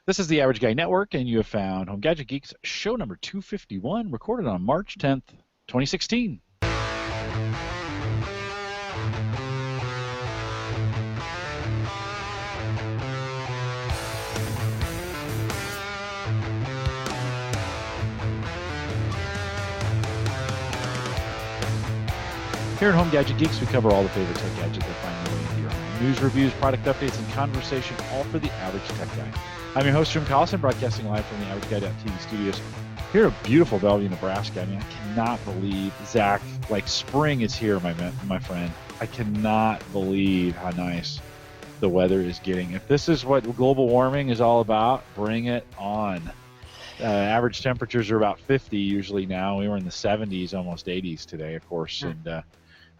This is the Average Guy Network, and you have found Home Gadget Geeks show number 251, recorded on March 10th, 2016. Here at Home Gadget Geeks, we cover all the favorite tech gadgets that find their way into your home. News, reviews, product updates, and conversation, all for the average tech guy. I'm your host, Jim Collison, broadcasting live from the AverageGuy.tv studios here in beautiful Bellevue, Nebraska. I mean, I cannot believe, Zach, like spring is here, my friend. I cannot believe how nice the weather is getting. If this is what global warming is all about, bring it on. Average temperatures are about 50 usually now. We were in the 70s, almost 80s today, of course, and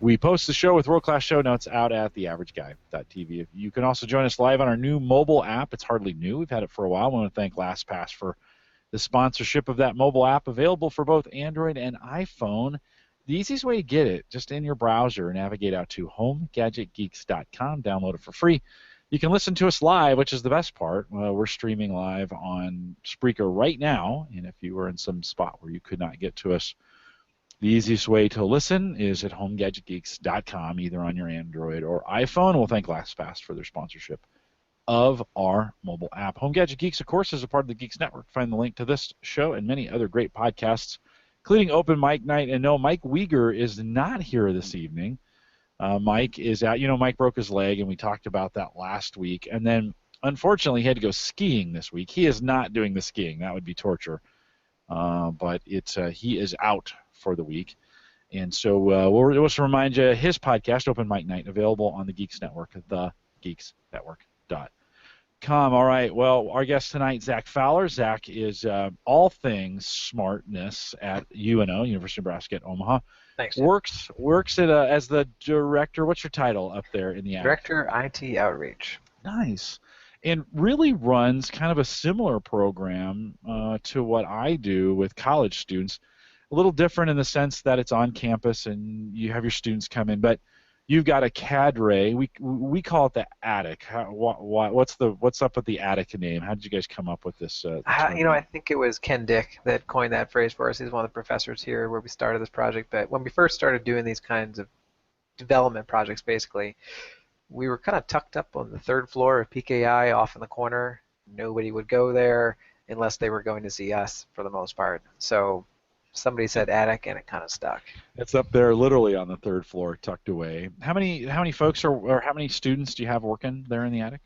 we post the show with world-class show notes out at theaverageguy.tv. You can also join us live on our new mobile app. It's hardly new. We've had it for a while. I want to thank LastPass for the sponsorship of that mobile app, available for both Android and iPhone. The easiest way to get it, just in your browser, navigate out to homegadgetgeeks.com, download it for free. You can listen to us live, which is the best part. We're streaming live on Spreaker right now, and if you were in some spot where you could not get to us, the easiest way to listen is at homegadgetgeeks.com, either on your Android or iPhone. We'll thank LastPass for their sponsorship of our mobile app. Home Gadget Geeks, of course, is a part of the Geeks Network. Find the link to this show and many other great podcasts, including Open Mic Night. And no, Mike Weger is not here this evening. Mike is out. You know, Mike broke his leg, and we talked about that last week. And then, unfortunately, he had to go skiing this week. He is not doing the skiing. That would be torture. But he is out for the week. And so we'll just remind you, his podcast, Open Mic Night, available on the Geeks Network, thegeeksnetwork.com. All right, well, our guest tonight, Zac Fowler. Zac is all things smartness at UNO, University of Nebraska at Omaha. Thanks. Works at as the director. What's your title up there in the attic? Director IT Outreach. Nice. And really runs kind of a similar program to what I do with college students. A little different in the sense that it's on campus and you have your students come in, but you've got a cadre. We call it the attic. What's up with the attic name? How did you guys come up with this? I think it was Ken Dick that coined that phrase for us. He's one of the professors here where we started this project. But when we first started doing these kinds of development projects, basically, we were kind of tucked up on the third floor of PKI off in the corner. Nobody would go there unless they were going to see us for the most part. So somebody said attic, and it kind of stuck. It's up there, literally on the third floor, tucked away. How many folks or how many students do you have working there in the attic?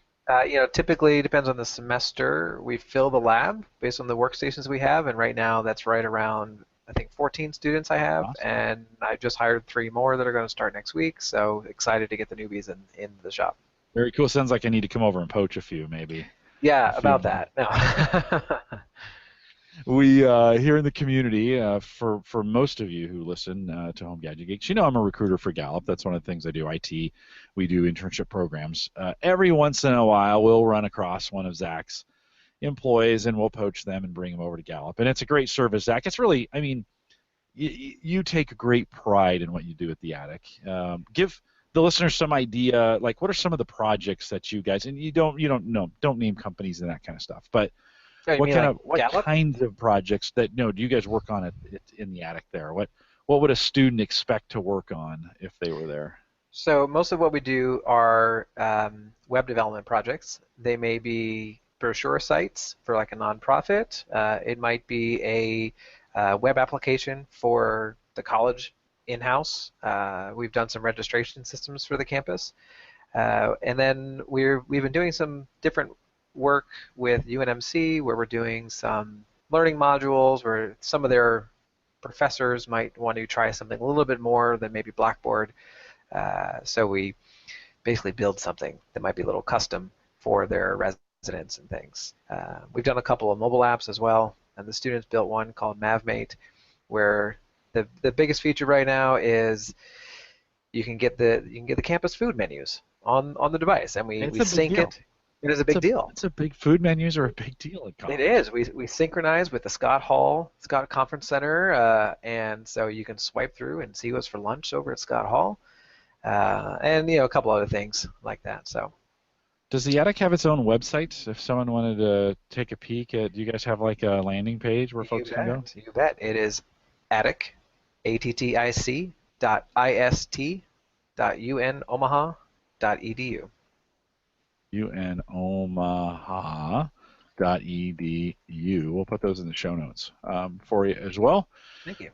Typically it depends on the semester. We fill the lab based on the workstations we have, and right now that's right around, I think, 14 students I have, awesome. And I just hired 3 more that are going to start next week. So excited to get the newbies in the shop. Very cool. Sounds like I need to come over and poach a few, maybe. Yeah, about that. No. We here in the community, for most of you who listen to Home Gadget Geeks, you know I'm a recruiter for Gallup. That's one of the things I do. IT, we do internship programs. Every once in a while, we'll run across one of Zach's employees, and we'll poach them and bring them over to Gallup. And it's a great service, Zach. It's really, I mean, you take great pride in what you do at the attic. Give the listeners some idea, like what are some of the projects that you guys, and you don't name companies and that kind of stuff, but what kinds of projects do you guys work on in the attic there? What would a student expect to work on if they were there? So most of what we do are web development projects. They may be brochure sites for like a nonprofit. It might be a web application for the college in-house. We've done some registration systems for the campus. And then we've been doing some different work with UNMC where we're doing some learning modules where some of their professors might want to try something a little bit more than maybe Blackboard. So we basically build something that might be a little custom for their residents and things. We've done a couple of mobile apps as well, and the students built one called MavMate where the biggest feature right now is you can get the campus food menus on the device, and we sync it. It is a big deal. It's a big food menus are a big deal at college. It is. We synchronize with the Scott Conference Center, and so you can swipe through and see what's for lunch over at Scott Hall, and a couple other things like that. So Does the attic have its own website? If someone wanted to take a peek at, do you guys have like a landing page where You folks can go? bet. You bet. It is attic, ATTIC dot IST dot UNOmaha dot EDU. unomaha.edu. We'll put those in the show notes for you as well. Thank you.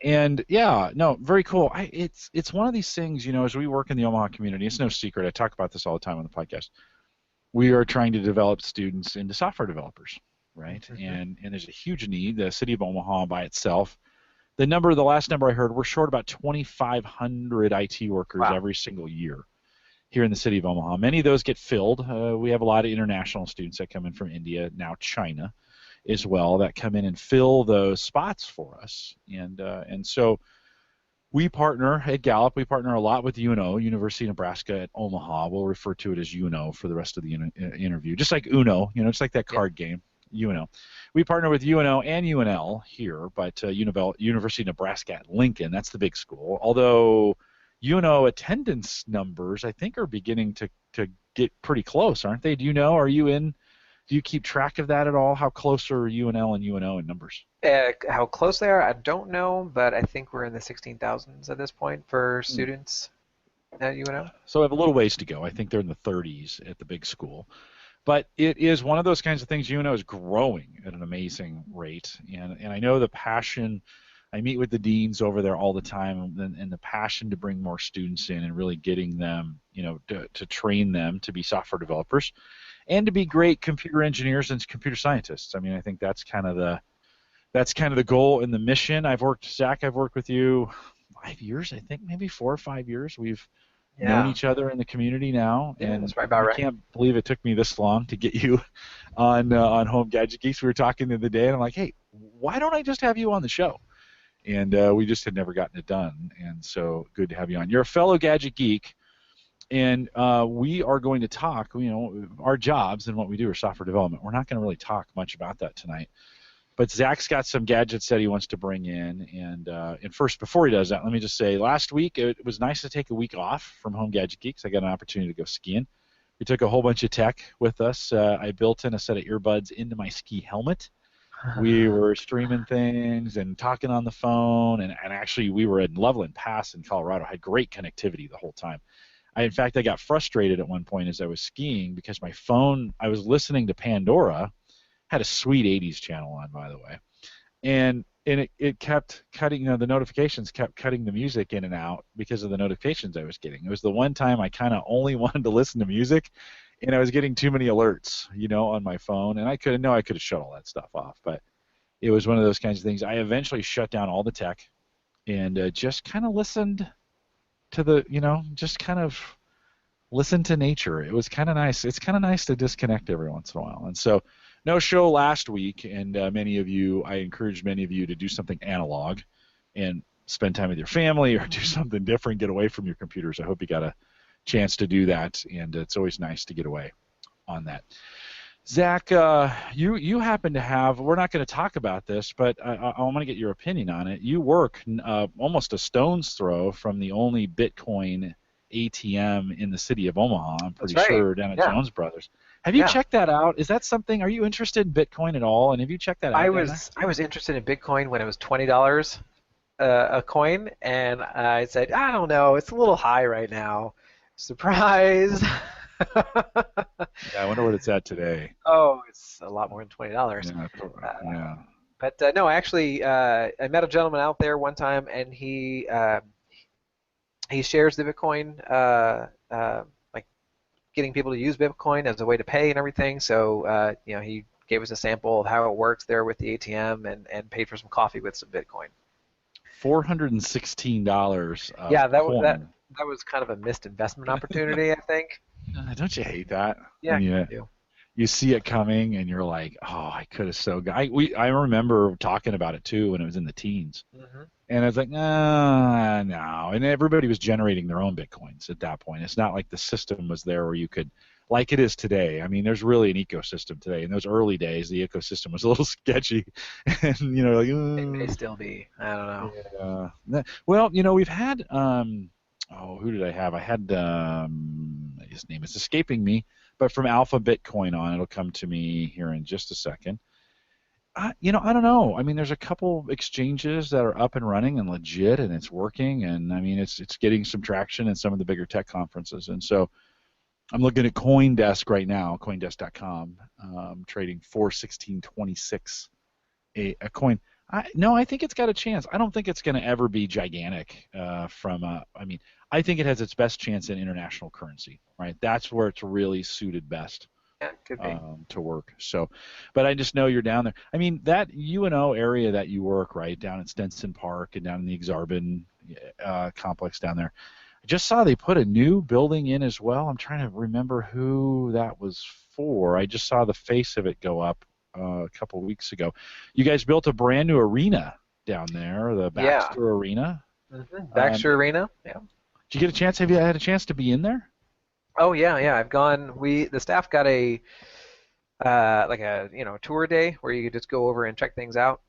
And yeah, no, very cool. It's one of these things, as we work in the Omaha community, it's no secret. I talk about this all the time on the podcast. We are trying to develop students into software developers, right? And there's a huge need. The city of Omaha by itself, the last number I heard, we're short about 2,500 IT workers every single year here in the city of Omaha. Many of those get filled. We have a lot of international students that come in from India, now China as well, that come in and fill those spots for us. And so we partner at Gallup. We partner a lot with UNO, University of Nebraska at Omaha. We'll refer to it as UNO for the rest of the interview, just like Uno, just like that card game, UNO. We partner with UNO and UNL here, but University of Nebraska at Lincoln, that's the big school. Although UNO attendance numbers, I think, are beginning to get pretty close, aren't they? Do you know? Do you keep track of that at all? How close are UNL and UNO in numbers? How close they are, I don't know, but I think we're in the 16,000s at this point for students at UNO. So I have a little ways to go. I think they're in the 30s at the big school. But it is one of those kinds of things. UNO is growing at an amazing rate. And I know the passion. I meet with the deans over there all the time, and the passion to bring more students in and really getting them, to train them to be software developers and to be great computer engineers and computer scientists. I mean, I think that's kind of the goal and the mission. Zach, I've worked with you 5 years, I think, maybe 4 or 5 years. We've known each other in the community now, and that's about right. I can't believe it took me this long to get you on Home Gadget Geeks. We were talking the other day, and I'm like, hey, why don't I just have you on the show? And we just had never gotten it done, and so good to have you on. You're a fellow Gadget Geek, and we are going to talk, our jobs and what we do are software development. We're not going to really talk much about that tonight, but Zach's got some gadgets that he wants to bring in, and first, before he does that, let me just say, last week it was nice to take a week off from Home Gadget Geeks. I got an opportunity to go skiing. We took a whole bunch of tech with us. I built in a set of earbuds into my ski helmet. We were streaming things and talking on the phone, and actually we were in Loveland Pass in Colorado. Had great connectivity the whole time. In fact, I got frustrated at one point as I was skiing because my phone, I was listening to Pandora, had a sweet 80s channel on, by the way, and it kept cutting, the notifications kept cutting the music in and out because of the notifications I was getting. It was the one time I kind of only wanted to listen to music, and I was getting too many alerts, on my phone, and I could have shut all that stuff off, but it was one of those kinds of things. I eventually shut down all the tech and just kind of listened to just kind of listen to nature. It was kind of nice. It's kind of nice to disconnect every once in a while. And so no show last week, and I encouraged many of you to do something analog and spend time with your family or do something different, get away from your computers. I hope you got a chance to do that, and it's always nice to get away on that. Zach, you happen to have, we're not going to talk about this, but I want to get your opinion on it. You work almost a stone's throw from the only Bitcoin ATM in the city of Omaha, I'm pretty sure, down at Jones Brothers. Have you checked that out? Is that something, are you interested in Bitcoin at all? And have you checked that out? I was interested in Bitcoin when it was $20 a coin, and I said, I don't know, it's a little high right now. Surprise! Yeah, I wonder what it's at today. Oh, it's a lot more than $20. Yeah. But no, actually, I met a gentleman out there one time, and he shares the Bitcoin, like getting people to use Bitcoin as a way to pay and everything. So he gave us a sample of how it works there with the ATM, and paid for some coffee with some Bitcoin. $416. Yeah, that was kind of a missed investment opportunity, I think. Don't you hate that? Yeah, I do. You see it coming, and you're like, "Oh, I could have so." I remember talking about it too when it was in the teens, and I was like, no. And everybody was generating their own bitcoins at that point. It's not like the system was there where you could, like it is today. I mean, there's really an ecosystem today. In those early days, the ecosystem was a little sketchy, and like, it may still be. I don't know. Yeah. Well, we've had. Who did I have? I had his name is escaping me, but from Alpha Bitcoin on, it'll come to me here in just a second. I don't know. I mean, there's a couple exchanges that are up and running and legit, and it's working, and I mean, it's getting some traction in some of the bigger tech conferences. And so I'm looking at CoinDesk right now, CoinDesk.com, trading 416.26 a coin. I think it's got a chance. I don't think it's going to ever be gigantic. I mean, I think it has its best chance in international currency, right? That's where it's really suited best. Yeah, could be. To work. So, but I just know you're down there. I mean, that UNO area that you work, right, down at Stenson Park and down in the Exarban complex down there, I just saw they put a new building in as well. I'm trying to remember who that was for. I just saw the face of it go up a couple of weeks ago. You guys built a brand new arena down there, the Baxter Arena. Mm-hmm. Baxter Arena, yeah. Did you get a chance? Have you had a chance to be in there? Oh yeah, I've gone. The staff got a tour day where you could just go over and check things out.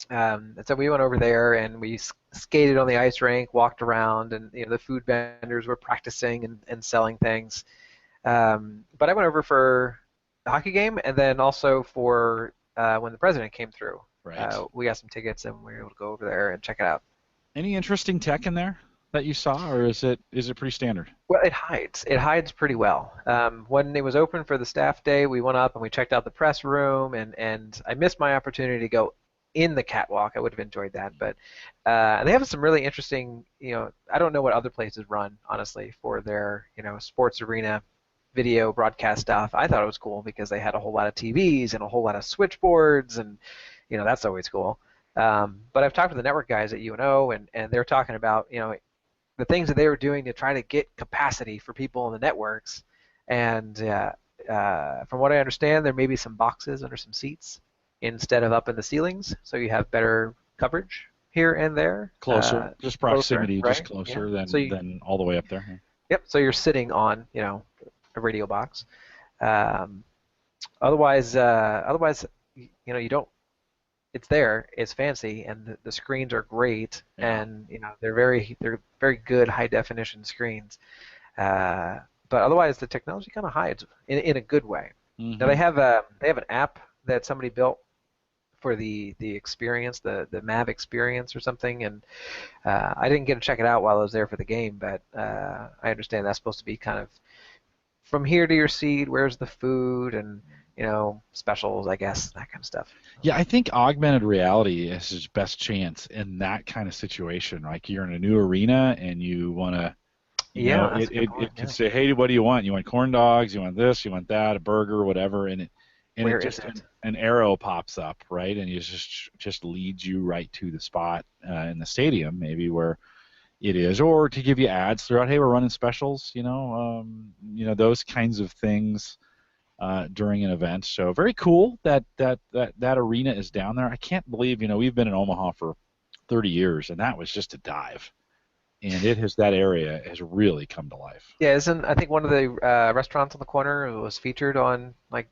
And so we went over there and we skated on the ice rink, walked around, and the food vendors were practicing and selling things. But I went over for the hockey game and then also for when the president came through. Right. We got some tickets and we were able to go over there and check it out. Any interesting tech in there that you saw, or is it pretty standard? Well, it hides. It hides pretty well. When it was open for the staff day, we went up and we checked out the press room, and I missed my opportunity to go in the catwalk. I would have enjoyed that, but they have some really interesting. I don't know what other places run, honestly, for their sports arena video broadcast stuff. I thought it was cool because they had a whole lot of TVs and a whole lot of switchboards, and that's always cool. But I've talked to the network guys at UNO, and they're talking about the things that they were doing to try to get capacity for people in the networks. And from what I understand, there may be some boxes under some seats instead of up in the ceilings, so you have better coverage here and there. Closer, just proximity, closer, just closer yeah. than all the way up there. Yep, so you're sitting on, a radio box. Otherwise, you don't. It's there. It's fancy, and the screens are great, and they're very good high definition screens. But otherwise, the technology kind of hides in a good way. Mm-hmm. Now they have an app that somebody built for the experience, the MAV experience or something, and I didn't get to check it out while I was there for the game, but I understand that's supposed to be kind of from here to your seat. Where's the food and specials, I guess, that kind of stuff. Yeah, I think augmented reality is its best chance in that kind of situation. Like you're in a new arena and you want to, it can say, hey, what do you want? You want corn dogs? You want this? You want that? A burger? Whatever? And an arrow pops up, right? And it just leads you right to the spot in the stadium, maybe where it is, or to give you ads throughout. Hey, we're running specials. Those kinds of things. During an event. So very cool that arena is down there. I can't believe, we've been in Omaha for 30 years, and that was just a dive. And that area has really come to life. Yeah, I think one of the restaurants on the corner was featured on, like,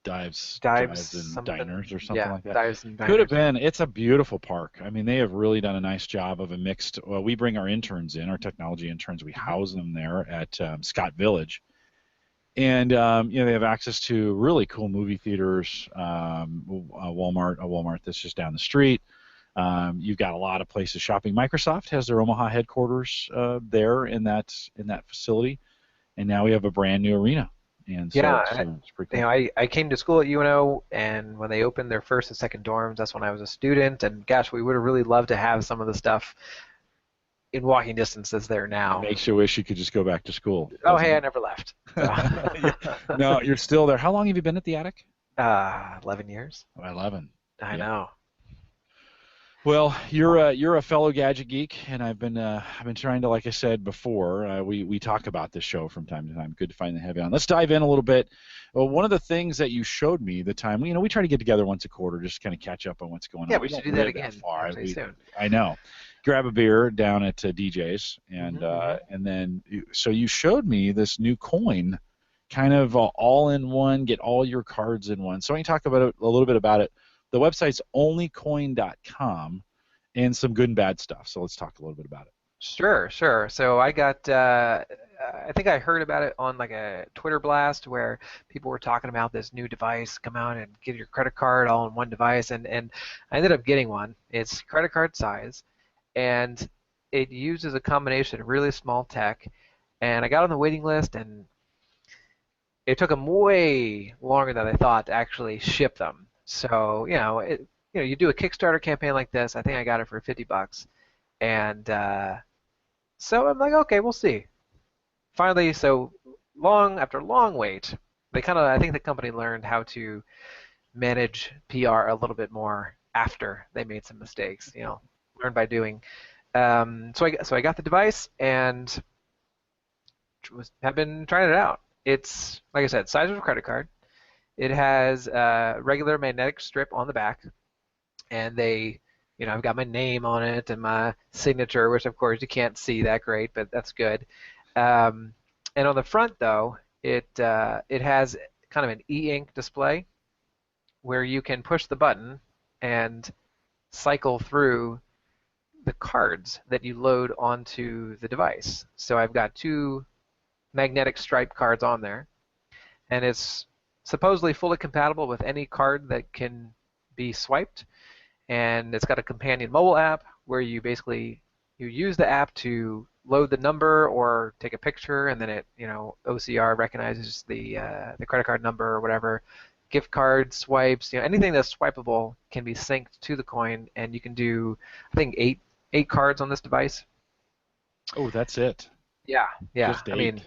Dives and diners or something like that. Dives and diners. Could have been. It's a beautiful park. I mean, they have really done a nice job of a mixed, we bring our interns in, our technology interns, we house them there at Scott Village. And they have access to really cool movie theaters, a Walmart that's just down the street. You've got a lot of places shopping. Microsoft has their Omaha headquarters there in that facility, and now we have a brand new arena. And so it's pretty cool. I came to school at UNO, and when they opened their first and second dorms, that's when I was a student. And gosh, we would have really loved to have some of the stuff in walking distance that's there now. It makes you wish you could just go back to school. Oh, hey, I never left. So. No, you're still there. How long have you been at the attic? 11 years. 11. I know. Well, you're a fellow gadget geek, and I've been trying to, like I said before, we talk about this show from time to time. Good to finally have you on. Let's dive in a little bit. Well, one of the things that you showed me the time, we try to get together once a quarter just to kind of catch up on what's going on. Yeah, we should do that again. Soon. I know. Grab a beer down at DJ's, and and then so you showed me this new coin, kind of all in one, get all your cards in one. So I can talk about it a little bit about it. The website's onlycoin.com, and some good and bad stuff. So let's talk a little bit about it. Sure, sure. So I got, I think I heard about it on like a Twitter blast where people were talking about this new device, come out and get your credit card all in one device, and I ended up getting one. It's credit card size, and it uses a combination of really small tech, and I got on the waiting list, and it took them way longer than I thought to actually ship them. So, you do a Kickstarter campaign like this. I think I got it for $50, and so I'm like, okay, we'll see. Finally, so long after a long wait, I think the company learned how to manage PR a little bit more after they made some mistakes. Learned by doing. So I got the device and have been trying it out. It's like I said, size of a credit card. It has a regular magnetic strip on the back, and I've got my name on it and my signature, which of course you can't see that great, but that's good. Um, and on the front, though, it has kind of an e-ink display where you can push the button and cycle through the cards that you load onto the device. So I've got two magnetic stripe cards on there, and it's supposedly fully compatible with any card that can be swiped. And it's got a companion mobile app where you use the app to load the number or take a picture, and then it OCR recognizes the credit card number or whatever. Gift card swipes, anything that's swipeable can be synced to the coin, and you can do I think eight cards on this device. Oh, that's it. Yeah, yeah. Just I mean, eight.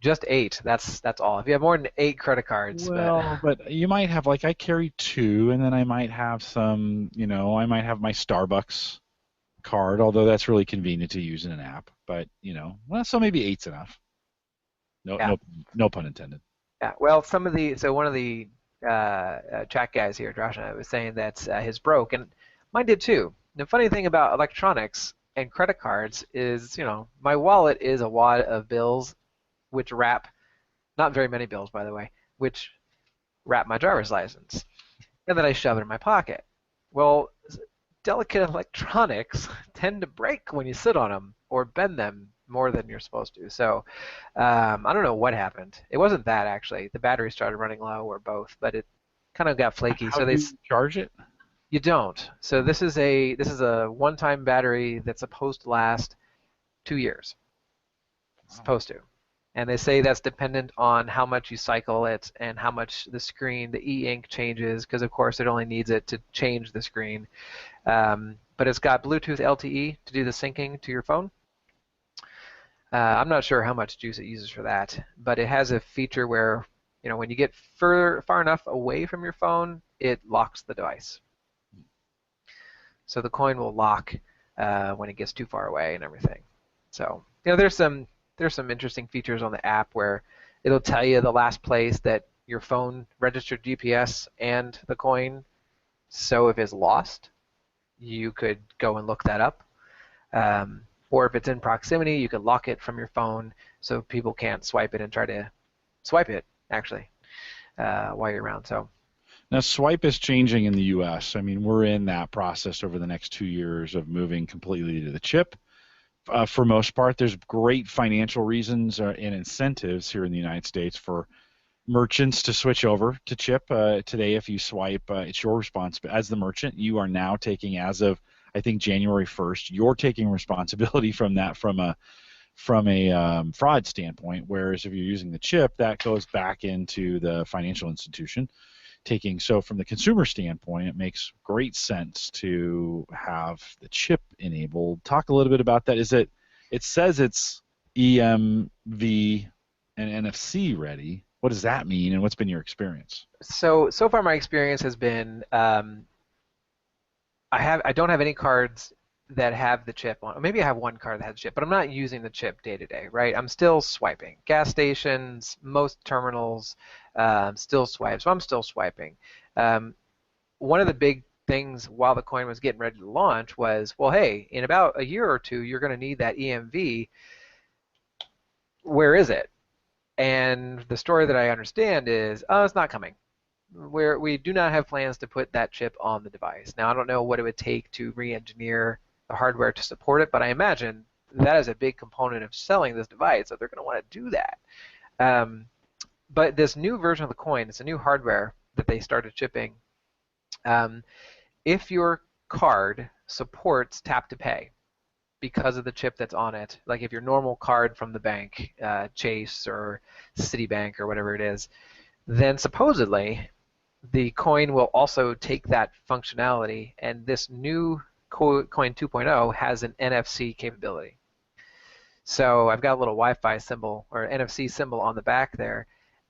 just eight. That's all. If you have more than eight credit cards, but Well, but you might have, like, I carry two, and then I might have I might have my Starbucks card, although that's really convenient to use in an app. But well, so maybe eight's enough. No, yeah. no, no pun intended. Yeah, well, one of the chat guys here, Josh and I, was saying that his broke, and mine did too. The funny thing about electronics and credit cards is, my wallet is a wad of bills, which wrap, not very many bills, by the way, which wrap my driver's license, and then I shove it in my pocket. Well, delicate electronics tend to break when you sit on them or bend them more than you're supposed to. So I don't know what happened. It wasn't that actually. The battery started running low or both, but it kind of got flaky. How So do you charge it? you don't. So this is a one-time battery that's supposed to last 2 years. It's Wow. supposed to. And they say that's dependent on how much you cycle it and how much the screen, the e-ink changes, because of course it only needs it to change the screen. But it's got Bluetooth LTE to do the syncing to your phone. I'm not sure how much juice it uses for that, but it has a feature where, when you get far enough away from your phone, it locks the device. So the coin will lock when it gets too far away and everything. So, there's some interesting features on the app where it'll tell you the last place that your phone registered GPS and the coin. So if it's lost, you could go and look that up. Or if it's in proximity, you could lock it from your phone so people can't swipe it and try to swipe it, actually, while you're around. So, Now, Swipe is changing in the U.S. I mean, we're in that process over the next 2 years of moving completely to the chip. For most part, there's great financial reasons and incentives here in the United States for merchants to switch over to chip. Today, if you swipe, it's your responsibility. As the merchant, you are now taking, as of I think January 1st, you're taking responsibility from that from a fraud standpoint. Whereas if you're using the chip, that goes back into the financial institution. So from the consumer standpoint, it makes great sense to have the chip enabled. Talk a little bit about that. It says it's EMV and NFC ready. What does that mean, and what's been your experience? so far my experience has been I don't have any cards that have the chip on. Maybe I have one card that has the chip, but I'm not using the chip day to day, right? I'm still swiping. Gas stations, most terminals, still swipe. So I'm still swiping. Um, One of the big things while the coin was getting ready to launch was, well, hey, in about a year or two, you're going to need that EMV. Where is it? And the story that I understand is, oh, it's not coming. We do not have plans to put that chip on the device. Now, I don't know what it would take to re-engineer the hardware to support it, but I imagine that is a big component of selling this device, so they're going to want to do that. But this new version of the coin, it's a new hardware that they started shipping. If your card supports tap to pay because of the chip that's on it, like if your normal card from the bank, Chase or Citibank or whatever it is, then supposedly the coin will also take that functionality, and this new coin 2.0 has an NFC capability. So I've got a little Wi-Fi symbol or NFC symbol on the back there,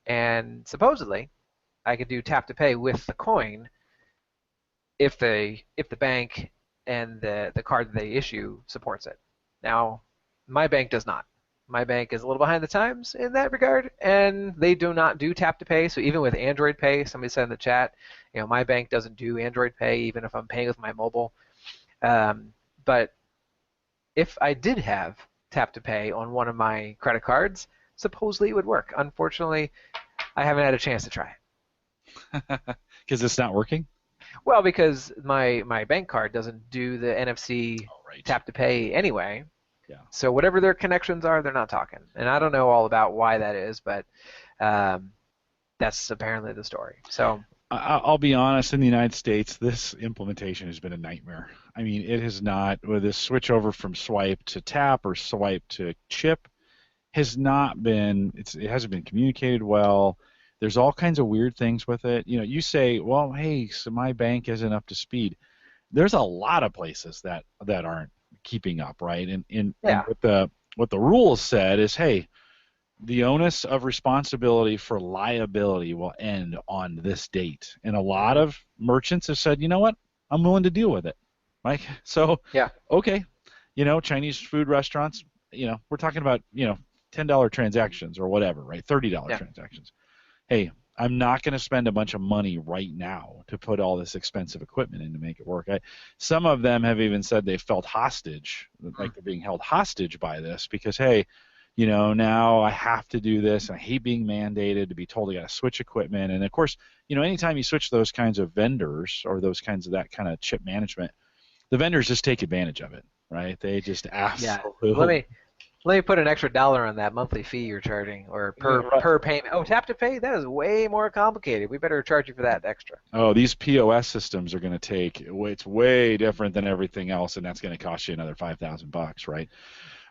and supposedly I could do tap to pay with the coin if the bank and the card that they issue supports it. Now, my bank does not. My bank is a little behind the times in that regard, and they do not do tap to pay. So even with Android Pay, somebody said in the chat, my bank doesn't do Android Pay even if I'm paying with my mobile. But if I did have tap to pay on one of my credit cards, supposedly it would work. Unfortunately, I haven't had a chance to try it. Because it's not working? Well, because my bank card doesn't do the NFC tap to pay anyway. Yeah. So whatever their connections are, they're not talking. And I don't know all about why that is, but that's apparently the story. So I'll be honest, in the United States, this implementation has been a nightmare. I mean, it has not, with this switch over from swipe to tap or swipe to chip, has not been, it hasn't been communicated well. There's all kinds of weird things with it. You say, well, hey, so my bank isn't up to speed. There's a lot of places that aren't keeping up, right? And what the rules said is, hey, the onus of responsibility for liability will end on this date. And a lot of merchants have said, you know what, I'm willing to deal with it. Right? So, okay, Chinese food restaurants, we're talking about, $10 transactions or whatever, right? $30 transactions. Hey, I'm not going to spend a bunch of money right now to put all this expensive equipment in to make it work. Some of them have even said they felt hostage, like they're being held hostage by this because, hey, now I have to do this. I hate being mandated to be told I got to switch equipment. And, of course, anytime you switch those kinds of vendors or those kinds of that kind of chip management, the vendors just take advantage of it, right? They just absolutely. Let me put an extra $1 on that monthly fee you're charging, or per payment. Oh, tap to pay? That is way more complicated. We better charge you for that extra. Oh, these POS systems are going to it's way different than everything else, and that's going to cost you another $5,000, right?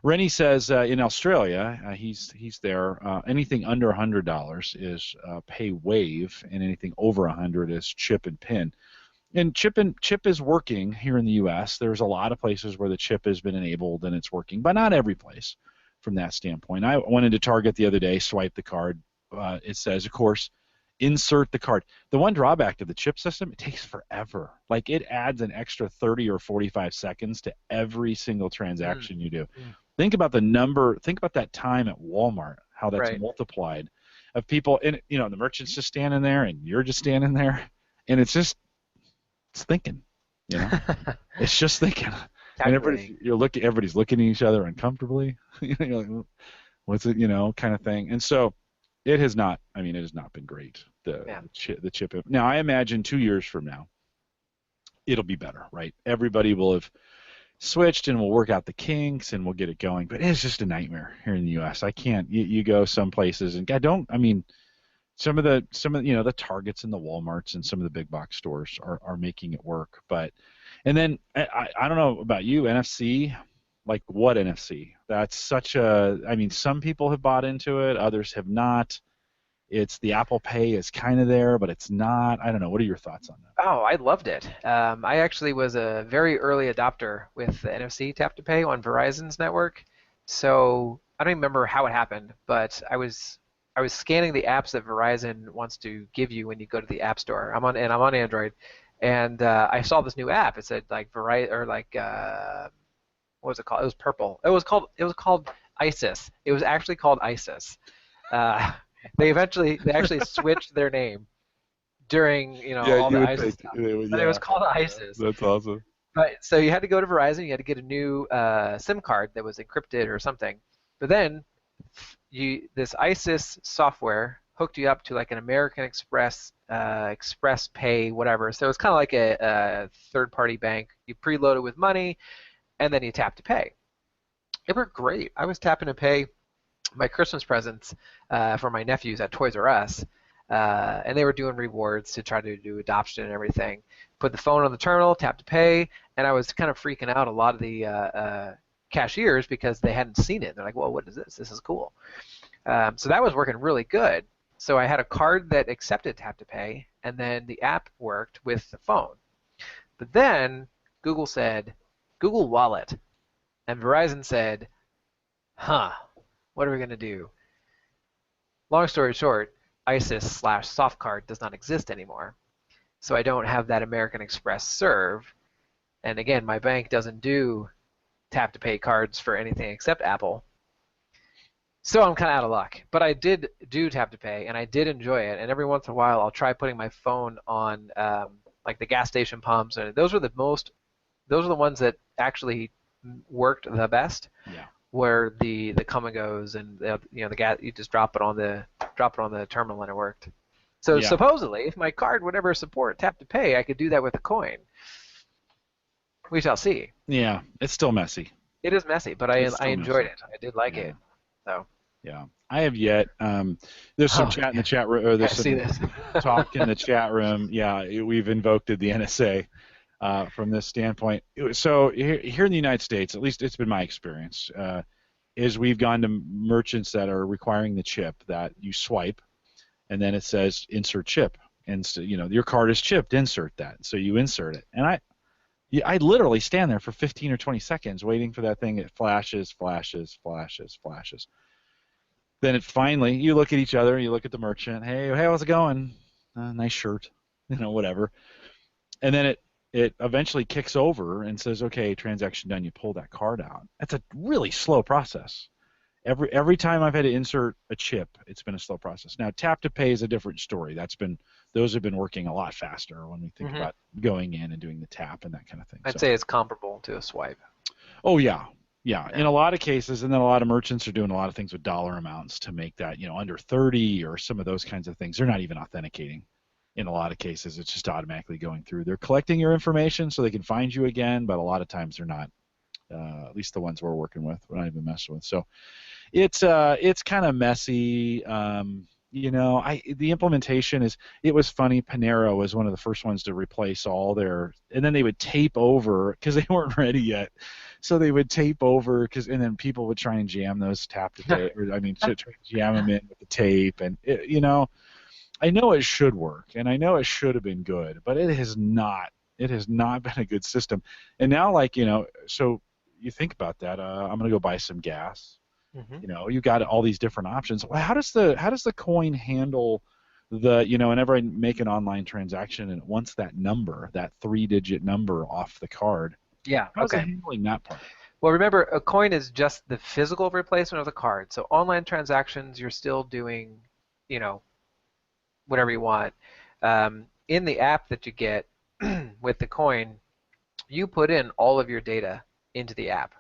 Rennie says in Australia, he's there. Anything under $100 is pay wave, and anything over $100 is chip and pin. And chip is working here in the U.S. There's a lot of places where the chip has been enabled and it's working, but not every place from that standpoint. I went into Target the other day, swiped the card. It says, of course, insert the card. The one drawback to the chip system, it takes forever. Like it adds an extra 30 or 45 seconds to every single transaction you do. Think about that time at Walmart, how that's multiplied of people. And, the merchant's just standing there and you're just standing there. And it's thinking, it's just thinking. And everybody's looking at each other uncomfortably. Like, what's it, kind of thing. And so it has not been great. The chip. Now I imagine 2 years from now, it'll be better, right? Everybody will have switched and we'll work out the kinks and we'll get it going. But it's just a nightmare here in the U.S. I can't. You go some places and some of the the Targets and the Walmarts and some of the big box stores are making it work. And then I don't know about you, NFC, like what NFC? That's some people have bought into it, others have not. It's the Apple Pay is kind of there, but it's not. I don't know. What are your thoughts on that? Oh, I loved it. I actually was a very early adopter with the NFC tap to pay on Verizon's network. So I don't even remember how it happened, but I was scanning the apps that Verizon wants to give you when you go to the App Store. I'm on Android, and I saw this new app. It said like Verizon or like what was it called? It was purple. It was called ISIS. It was actually called ISIS. They actually switched their name during all the ISIS stuff. But it was called ISIS. That's awesome. But so you had to go to Verizon. You had to get a new SIM card that was encrypted or something. But then this ISIS software hooked you up to like an American Express, Express Pay, whatever. So it's kind of like a third-party bank. You preload it with money, and then you tap to pay. It worked great. I was tapping to pay my Christmas presents for my nephews at Toys R Us, and they were doing rewards to try to do adoption and everything. Put the phone on the terminal, tap to pay, and I was kind of freaking out a lot of the cashiers because they hadn't seen it. They're like, "Well, what is this? This is cool." So that was working really good. So I had a card that accepted tap to pay, and then the app worked with the phone. But then Google said, Google Wallet, and Verizon said, "Huh, what are we going to do?" Long story short, ISIS/soft card does not exist anymore. So I don't have that American Express serve. And again, my bank doesn't do tap to pay cards for anything except Apple. So I'm kind of out of luck. But I did do tap to pay, and I did enjoy it. And every once in a while, I'll try putting my phone on like the gas station pumps, and those are the ones that actually worked the best. Yeah. Where the come and goes, and the gas, you just drop it on the terminal and it worked. So Yeah. supposedly, if my card would ever support tap to pay, I could do that with a coin. We shall see. Yeah. It's still messy. It is messy, but I enjoyed it. I did like it. So. Yeah. I have yet. There's some chat in the chat room. Or there's some talk in the chat room. Yeah, we've invoked the NSA from this standpoint. So here in the United States, at least it's been my experience, is we've gone to merchants that are requiring the chip that you swipe, and then it says insert chip, and so, your card is chipped. Insert that. So you insert it, and I literally stand there for 15 or 20 seconds waiting for that thing. It flashes, flashes, flashes, flashes. Then it finally, you look at each other, you look at the merchant, hey, how's it going? Nice shirt, whatever. And then it eventually kicks over and says, okay, transaction done. You pull that card out. That's a really slow process. Every time I've had to insert a chip, it's been a slow process. Now, tap to pay is a different story. Those have been working a lot faster when we think about going in and doing the tap and that kind of thing. I'd say it's comparable to a swipe. Oh yeah. Yeah, in a lot of cases, and then a lot of merchants are doing a lot of things with dollar amounts to make that, under 30 or some of those kinds of things. They're not even authenticating. In a lot of cases, it's just automatically going through. They're collecting your information so they can find you again, but a lot of times they're not. At least the ones we're working with, we're not even messing with. So it's kind of messy. The implementation it was funny. Panera was one of the first ones to replace all their, and then they would tape over because they weren't ready yet. So they would tape over and then people would try and jam those tap to tape, try to jam them in with the tape, and I know it should work, and I know it should have been good, but it has not. It has not been a good system. And now, so you think about that. I'm gonna go buy some gas. Mm-hmm. You got all these different options. Well, how does the coin handle whenever I make an online transaction and it wants that number, that 3-digit number off the card? Yeah. How's it handling that part? Well, remember, a coin is just the physical replacement of the card. So online transactions, you're still doing, whatever you want. In the app that you get with the coin, you put in all of your data into the app.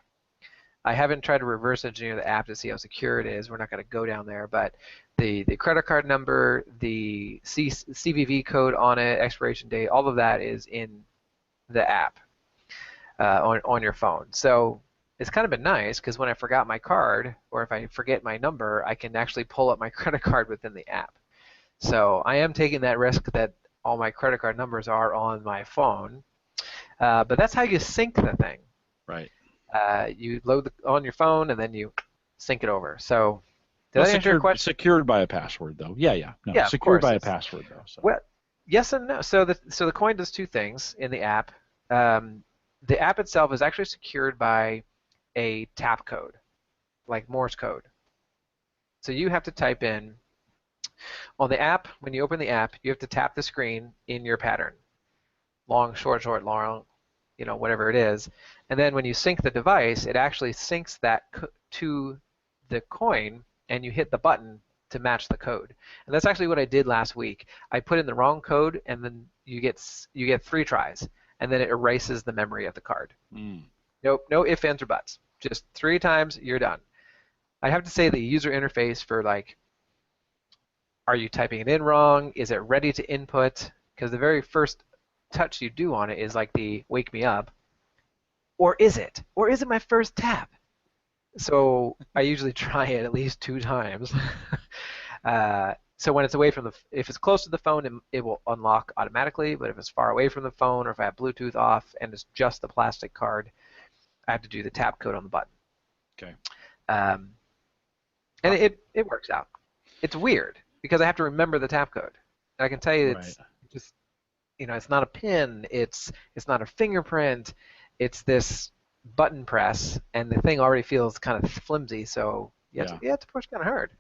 I haven't tried to reverse engineer the app to see how secure it is. We're not going to go down there, but the credit card number, the CVV code on it, expiration date, all of that is in the app on your phone. So it's kind of been nice because when I forgot my card or if I forget my number, I can actually pull up my credit card within the app. So I am taking that risk that all my credit card numbers are on my phone. But that's how you sync the thing. Right. You load on your phone and then you sync it over. So did I answer your question? Secured by a password, though. Yeah. No, yeah, secured by a password, though. So. Well, yes and no. So the coin does two things in the app. The app itself is actually secured by a tap code, like Morse code. So you have to type in on the app, when you open the app, you have to tap the screen in your pattern. Long, short, long, whatever it is. And then when you sync the device, it actually syncs that to the coin, and you hit the button to match the code. And that's actually what I did last week. I put in the wrong code, and then you get 3 tries, and then it erases the memory of the card. No ifs, ands, or buts. Just 3 times, you're done. I have to say the user interface for are you typing it in wrong? Is it ready to input? Because the very first touch you do on it is like the wake me up. Or is it? Or is it my first tap? So I usually try it at least 2 times. So when it's away from if it's close to the phone, it will unlock automatically. But if it's far away from the phone, or if I have Bluetooth off and it's just the plastic card, I have to do the tap code on the button. Okay. Um, and it works out. It's weird because I have to remember the tap code. And I can tell you Right. it's just, it's not a pin, it's not a fingerprint, it's this button press, and the thing already feels kind of flimsy, so Yeah. you have to push kind of hard.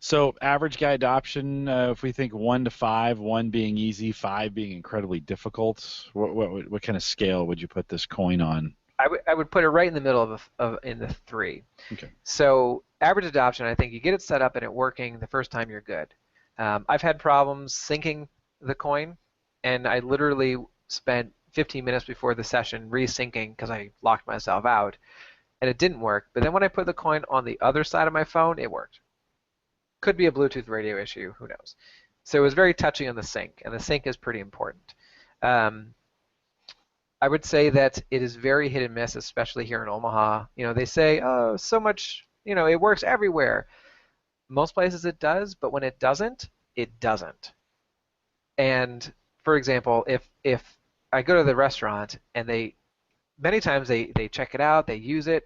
So average guy adoption, if we think 1 to 5, 1 being easy, 5 being incredibly difficult, what kind of scale would you put this coin on? I would put it right in the middle of in the 3. Okay. So average adoption, I think you get it set up and it working the first time, you're good. I've had problems syncing the coin, and I literally spent 15 minutes before the session resyncing because I locked myself out, and it didn't work. But then when I put the coin on the other side of my phone, it worked. Could be a Bluetooth radio issue, who knows? So it was very touchy on the sync, and the sync is pretty important. Um, I would say that it is very hit and miss, especially here in Omaha. They say, oh, so much, it works everywhere. Most places it does, but when it doesn't, it doesn't. And for example, if I go to the restaurant and many times they check it out, they use it,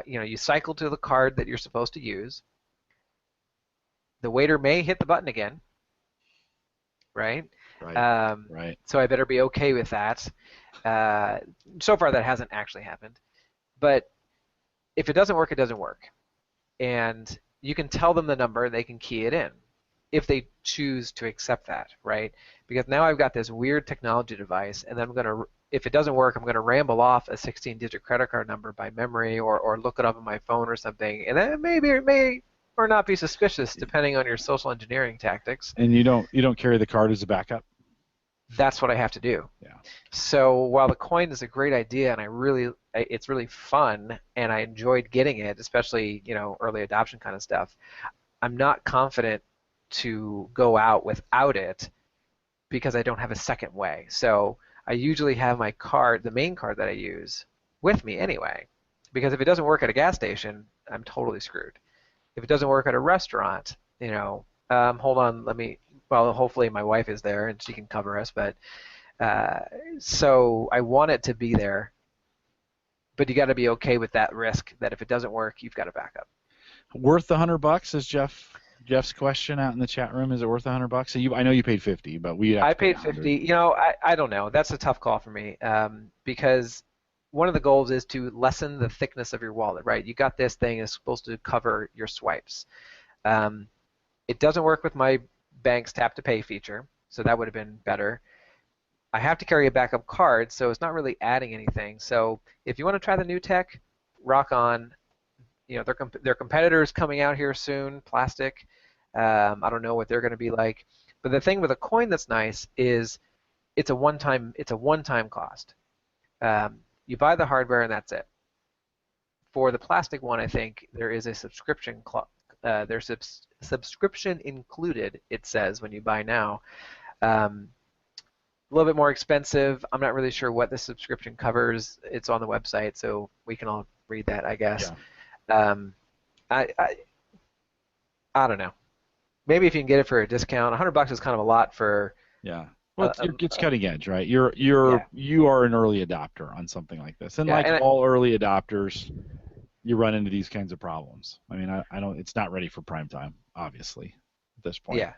you cycle to the card that you're supposed to use. The waiter may hit the button again, right? Right. Right. So I better be okay with that. So far, that hasn't actually happened. But if it doesn't work, it doesn't work. And you can tell them the number, they can key it in if they choose to accept that, right? Because now I've got this weird technology device, and then if it doesn't work, I'm going to ramble off a 16-digit credit card number by memory, or look it up on my phone or something, and then it may or not be suspicious depending on your social engineering tactics. And you don't carry the card as a backup? That's what I have to do. Yeah. So while the coin is a great idea, and it's really fun, and I enjoyed getting it, especially early adoption kind of stuff, I'm not confident to go out without it because I don't have a second way. So I usually have my card, the main card that I use, with me anyway, because if it doesn't work at a gas station, I'm totally screwed. If it doesn't work at a restaurant, hold on, well, hopefully my wife is there and she can cover us, but so I want it to be there, but you got to be okay with that risk that if it doesn't work, you've got a backup. Worth the $100 is Jeff's question out in the chat room. Is it worth $100? So I know you paid 50, but I paid 50. I don't know. That's a tough call for me because one of the goals is to lessen the thickness of your wallet, right? You got this thing, it's supposed to cover your swipes. It doesn't work with my bank's tap to pay feature, so that would have been better. I have to carry a backup card, so it's not really adding anything. So if you want to try the new tech, rock on. Their competitors coming out here soon, Plastc. I don't know what they're going to be like. But the thing with a coin that's nice is it's a one-time cost. You buy the hardware and that's it. For the Plastc one, I think there is a subscription there's subscription included, it says, when you buy now. A little bit more expensive. I'm not really sure what the subscription covers. It's on the website, so we can all read that, I guess. Yeah. I don't know. Maybe if you can get it for a discount, $100 is kind of a lot for. Yeah. Well, it's cutting edge, right? You are an early adopter on something like this, and all early adopters, you run into these kinds of problems. I mean, I don't. It's not ready for prime time, obviously, at this point. Yeah.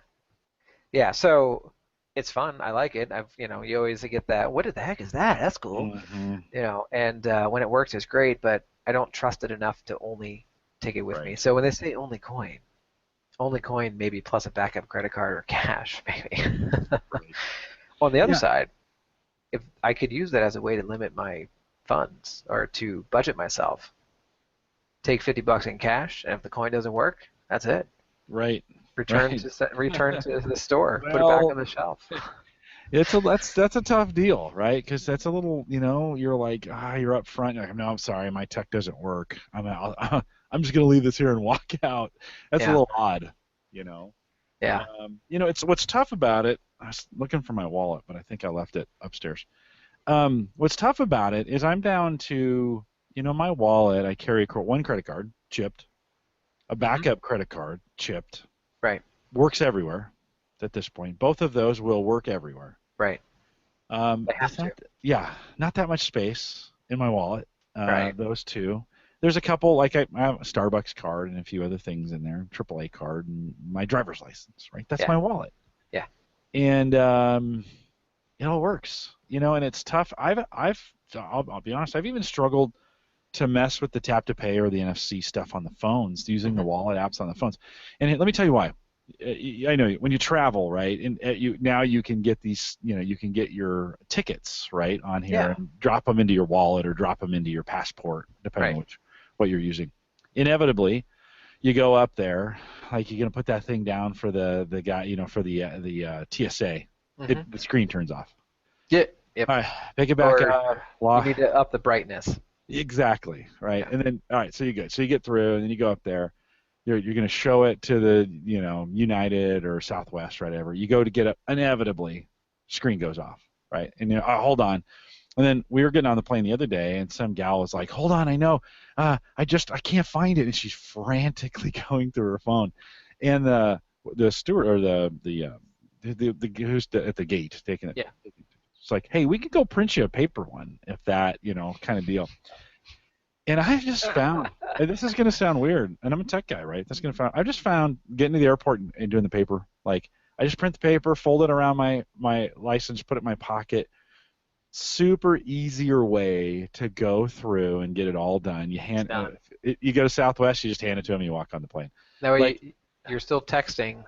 Yeah. So it's fun. I like it. You always get that. What the heck is that? That's cool. Mm-hmm. And when it works, it's great. But I don't trust it enough to only take it with me. So when they say only coin maybe plus a backup credit card or cash, maybe. Right. On the other side, if I could use that as a way to limit my funds or to budget myself, take $50 in cash, and if the coin doesn't work, that's it. Right. Return to the store, put it back on the shelf. That's a tough deal, right? Because that's a little, you're like, you're up front. You're like, no, I'm sorry, my tech doesn't work. I'm just gonna leave this here and walk out. That's a little odd, Yeah. It's what's tough about it. I was looking for my wallet, but I think I left it upstairs. What's tough about it is I'm down to, my wallet. I carry one credit card, chipped. A Mm-hmm. backup credit card, chipped. Right. Works everywhere at this point. Both of those will work everywhere. Right. They have That's to. not that much space in my wallet. Right. Those two. There's a couple, like I have a Starbucks card and a few other things in there, AAA card and my driver's license, right? That's Yeah. my wallet. Yeah. And it all works, and it's tough. I'll be honest, I've even struggled to mess with the tap to pay or the NFC stuff on the phones, using the wallet apps on the phones. And let me tell you why. I know when you travel, right? And you can get these, you can get your tickets right on here and drop them into your wallet or drop them into your passport, depending on what you're using. Inevitably, you go up there, like you're gonna put that thing down for the guy, for the TSA. The screen turns off. Yeah. Yep. All right, pick it back up. You need to up the brightness. Exactly, right. Yeah. And then, all right, so you get through, and then you go up there. You're going to show it to the, United or Southwest, whatever. You go to get it, inevitably, screen goes off, right? And hold on. And then we were getting on the plane the other day, and some gal was like, "Hold on, I know, I can't find it," and she's frantically going through her phone, and the steward or the who's at the gate taking it. Yeah. It's like, hey, we could go print you a paper one if that, kind of deal. And I just found, and this is going to sound weird, and I'm a tech guy, right? I just found getting to the airport and doing the paper, like I just print the paper, fold it around my license, put it in my pocket. Super easier way to go through and get it all done. You go to Southwest, you just hand it to them, you walk on the plane. That way you're still texting,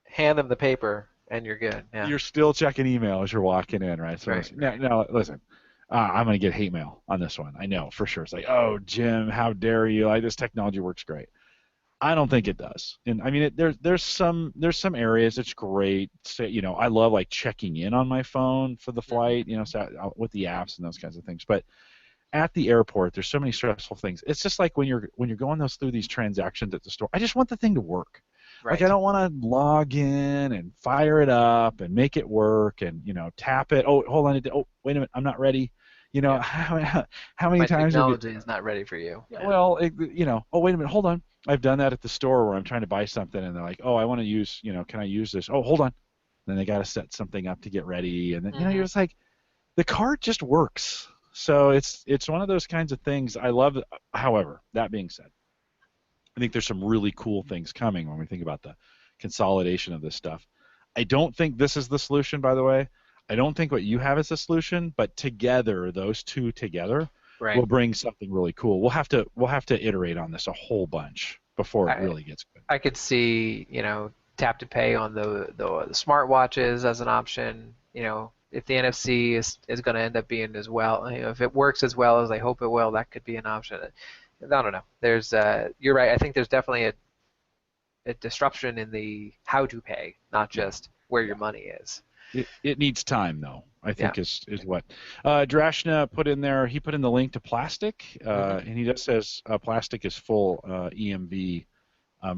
hand them the paper, and you're good. Yeah. You're still checking email as you're walking in, right? So now listen. I'm going to get hate mail on this one. I know for sure. It's like, oh, Jim, how dare you? This technology works great. I don't think it does. And I mean, there's some areas it's great. So, I love like checking in on my phone for the flight, so with the apps and those kinds of things. But at the airport, there's so many stressful things. It's just like when you're going through these transactions at the store. I just want the thing to work. Right. Like I don't want to log in and fire it up and make it work and tap it. Oh, hold on. Oh, wait a minute. I'm not ready. How many My times? Technology is not ready for you. Yeah. Well, oh, wait a minute. Hold on. I've done that at the store where I'm trying to buy something and they're like, oh, I want to use, can I use this? Oh, hold on. Then they got to set something up to get ready, and then you're just like, the card just works. So it's one of those kinds of things. I love it. However, that being said, I think there's some really cool things coming when we think about the consolidation of this stuff. I don't think this is the solution, by the way. I don't think what you have is the solution, but together, those two together will bring something really cool. We'll have to iterate on this a whole bunch before it really gets good. I could see, tap to pay on the smartwatches as an option. If the NFC is going to end up being as well, if it works as well as I hope it will, that could be an option. I don't know. There's you're right. I think there's definitely a disruption in the how to pay, not just where your money is. It needs time, though, I think is what. Drashna put in there, he put in the link to Plastc, and he just says Plastc is full EMV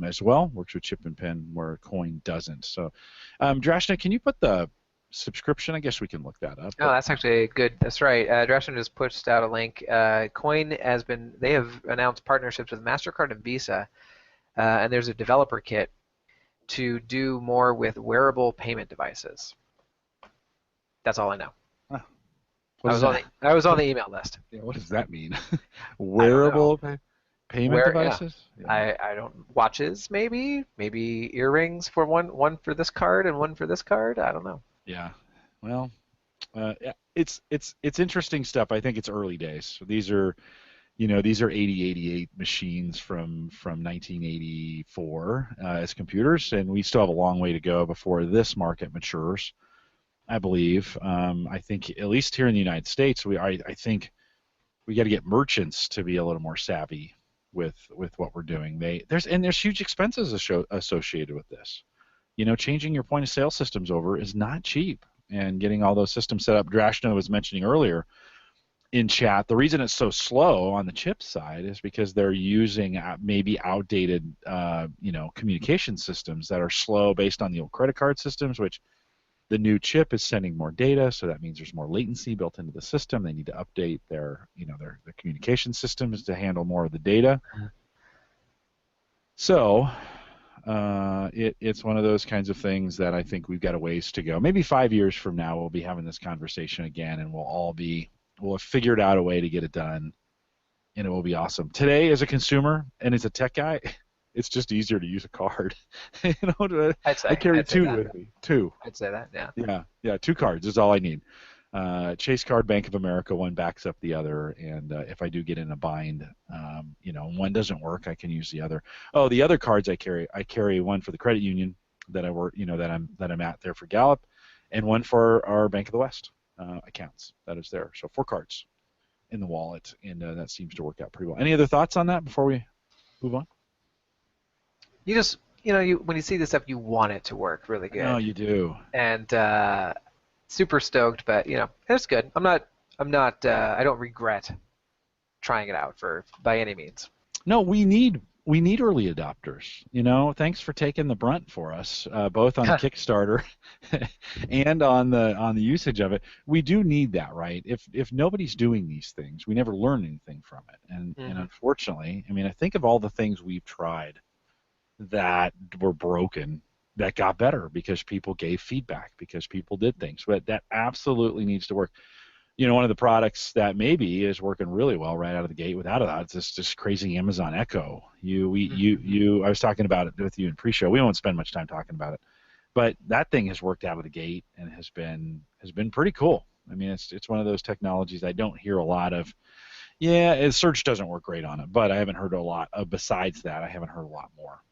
as well, works with chip and pin where Coin doesn't. So, Drashna, can you put the subscription? I guess we can look that up. Oh, that's actually good. That's right. Drashna just pushed out a link. Coin they have announced partnerships with MasterCard and Visa, and there's a developer kit to do more with wearable payment devices. That's all I know. Huh. I was on the email list. Yeah, what does that mean? Wearable payment devices? Yeah. I don't. Watches, maybe earrings for one for this card and one for this card. I don't know. Yeah. Well, it's interesting stuff. I think it's early days. So these are 8088 machines from 1984 as computers, and we still have a long way to go before this market matures. I believe. I think at least here in the United States, I think we got to get merchants to be a little more savvy with what we're doing. There's huge expenses associated with this. Changing your point of sale systems over is not cheap, and getting all those systems set up. Drashna was mentioning earlier in chat, the reason it's so slow on the chip side is because they're using maybe outdated communication systems that are slow based on the old credit card systems, which the new chip is sending more data, so that means there's more latency built into the system. They need to update their communication systems to handle more of the data. So it's one of those kinds of things that I think we've got a ways to go. Maybe 5 years from now, we'll be having this conversation again, and we'll have figured out a way to get it done, and it will be awesome. Today, as a consumer and as a tech guy, it's just easier to use a card. I carry I'd say two that. with me. Two. I'd say that. Yeah. Yeah, two cards is all I need. Chase card, Bank of America, one backs up the other, and if I do get in a bind, one doesn't work, I can use the other. Oh, the other cards I carry one for the credit union that I work, that I'm at there for Gallup, and one for our Bank of the West accounts that is there. So 4 cards in the wallet, and that seems to work out pretty well. Any other thoughts on that before we move on? You just, when you see this stuff, you want it to work really good. Oh, you do. And super stoked, but it's good. I don't regret trying it out by any means. No, we need early adopters. Thanks for taking the brunt for us, both on the Kickstarter and on the usage of it. We do need that, right? If nobody's doing these things, we never learn anything from it. And unfortunately, I think of all the things we've tried that were broken that got better because people gave feedback, because people did things. But that absolutely needs to work. One of the products that maybe is working really well right out of the gate, without a doubt, it's this crazy Amazon Echo. I was talking about it with you in pre-show. We won't spend much time talking about it, but that thing has worked out of the gate and has been pretty cool. It's one of those technologies I don't hear a lot of. Yeah, search doesn't work great on it, but I haven't heard a lot of. Besides that, I haven't heard a lot more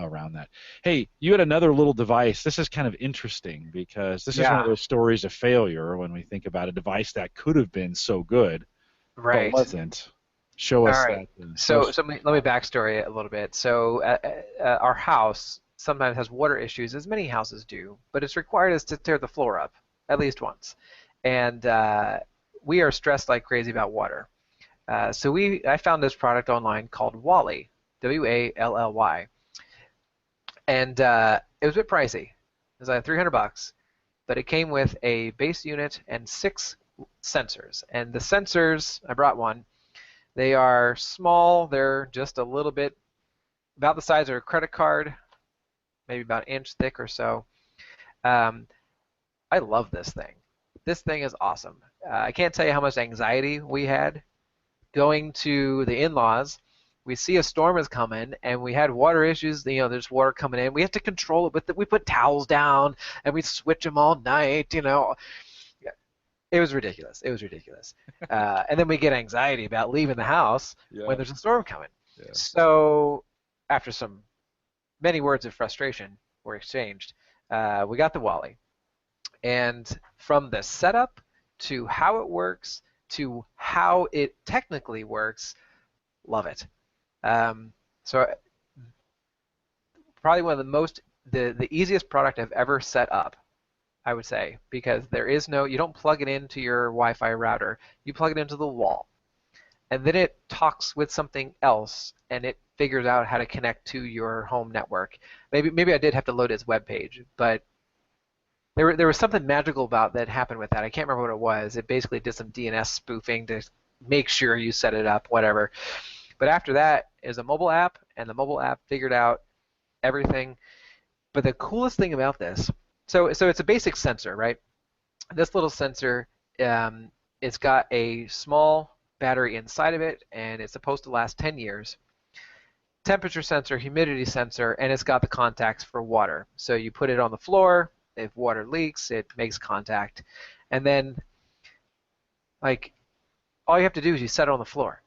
around that. Hey, you had another little device. This is kind of interesting because this is one of those stories of failure when we think about a device that could have been so good, right, but wasn't. Show us that. So let me backstory it a little bit. So our house sometimes has water issues, as many houses do, but it's required us to tear the floor up at least once. And we are stressed like crazy about water. So I found this product online called Wally, Wally. And it was a bit pricey. It was like $300, but it came with a base unit and 6 sensors. And the sensors, I brought one. They are small. They're just a little bit about the size of a credit card, maybe about an inch thick or so. I love this thing. This thing is awesome. I can't tell you how much anxiety we had going to the in-laws. We see a storm is coming, and we had water issues. There's water coming in. We have to control it, but we put towels down, and we switch them all night. It was ridiculous. And then we get anxiety about leaving the house when there's a storm coming. Yeah. So after many words of frustration were exchanged, we got the Wally. And from the setup to how it works to how it technically works, love it. So probably one of the easiest product I've ever set up, I would say, because you don't plug it into your Wi-Fi router, you plug it into the wall, and then it talks with something else, and it figures out how to connect to your home network. Maybe I did have to load its web page, but there was something magical about that happened with that. I can't remember what it was. It basically did some DNS spoofing to make sure you set it up, whatever. But after that is a mobile app, and the mobile app figured out everything. But the coolest thing about this, so it's a basic sensor, right? This little sensor, it's got a small battery inside of it, and it's supposed to last 10 years. Temperature sensor, humidity sensor, and it's got the contacts for water. So you put it on the floor. If water leaks, it makes contact. And then, all you have to do is you set it on the floor.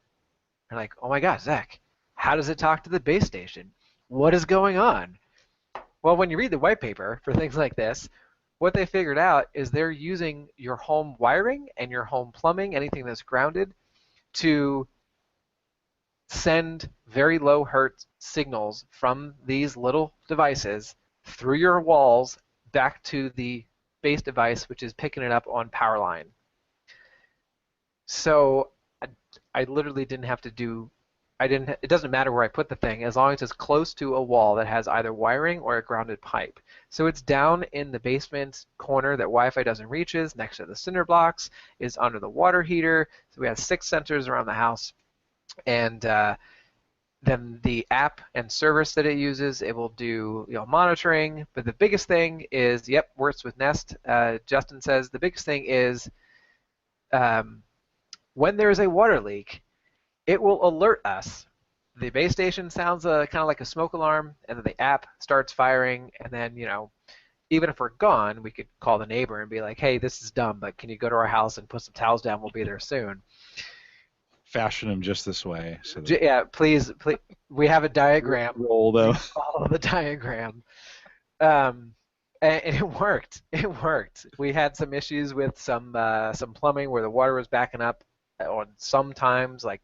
You're like, oh my gosh, Zach, how does it talk to the base station? What is going on? Well, when you read the white paper for things like this, what they figured out is they're using your home wiring and your home plumbing, anything that's grounded, to send very low hertz signals from these little devices through your walls back to the base device, which is picking it up on power line. So I literally didn't have to do, it doesn't matter where I put the thing as long as it's close to a wall that has either wiring or a grounded pipe. So it's down in the basement corner that Wi-Fi doesn't reach, next to the cinder blocks, is under the water heater. So we have 6 sensors around the house, and then the app and service that it uses, it will do monitoring. But the biggest thing is, yep, works with Nest. Justin says the biggest thing is um, when there is a water leak, it will alert us. The base station sounds kind of like a smoke alarm, and then the app starts firing, and then even if we're gone, we could call the neighbor and be like, hey, this is dumb, but can you go to our house and put some towels down? We'll be there soon. Fashion them just this way. So Yeah, please. We have a diagram. roll though. Follow the diagram. And it worked. It worked. We had some issues with some plumbing where the water was backing up on sometimes, like,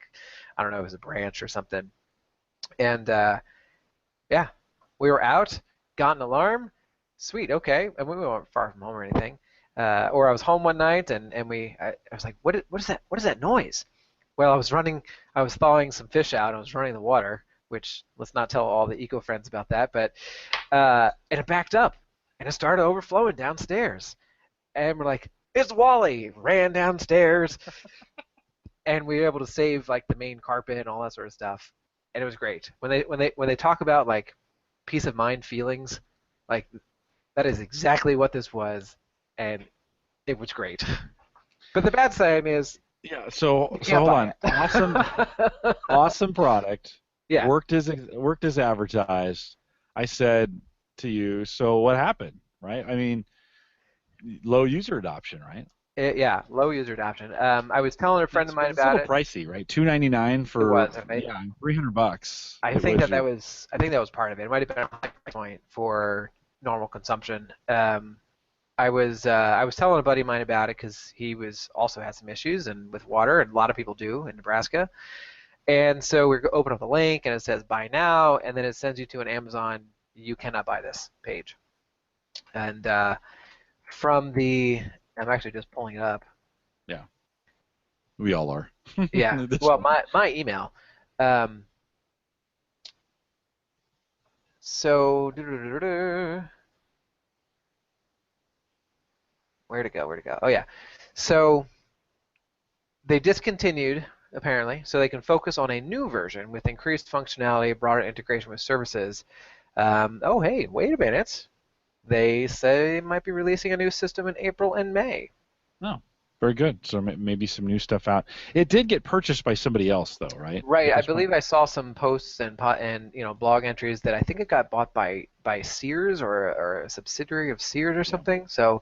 I don't know, it was a branch or something. And yeah, we were out, got an alarm. Sweet, okay. And we weren't far from home or anything. Or I was home one night and I was like, what is that? What is that noise? Well, I was thawing some fish out. I was running the water, which let's not tell all the eco friends about that. But and it backed up and it started overflowing downstairs. And we're like, it's Wally. Ran downstairs, and we were able to save like the main carpet and all that sort of stuff. And it was great. When they talk about like peace of mind feelings, like that is exactly what this was, and it was great. But the bad side is, Yeah. So you can't hold buy on. it. Awesome product. Yeah. Worked as advertised. I said to you, so what happened, right? I mean, low user adoption, right? Yeah, low user adoption. I was telling a friend of mine It's a about little it. pricey, right? $299 It for was. I mean, $300. I think that was. I think that was part of it. It might have been a price point for normal consumption. I was telling a buddy of mine about it because he was also had some issues and with water, and a lot of people do in Nebraska. And so we open up the link, and it says buy now, and then it sends you to an Amazon you cannot buy this page. And from the, I'm actually just pulling it up. Yeah, we all are. Yeah. Well, my email. Um, so where to go? Where to go? Oh yeah. So they discontinued apparently, so they can focus on a new version with increased functionality, broader integration with services. Oh hey, wait a minute. They say they might be releasing a new system in April and May. Oh, very good. So maybe some new stuff out. It did get purchased by somebody else, though, right? Right. At I this point? believe I saw some posts and blog entries that I think it got bought by Sears or a subsidiary of Sears or Yeah. something. So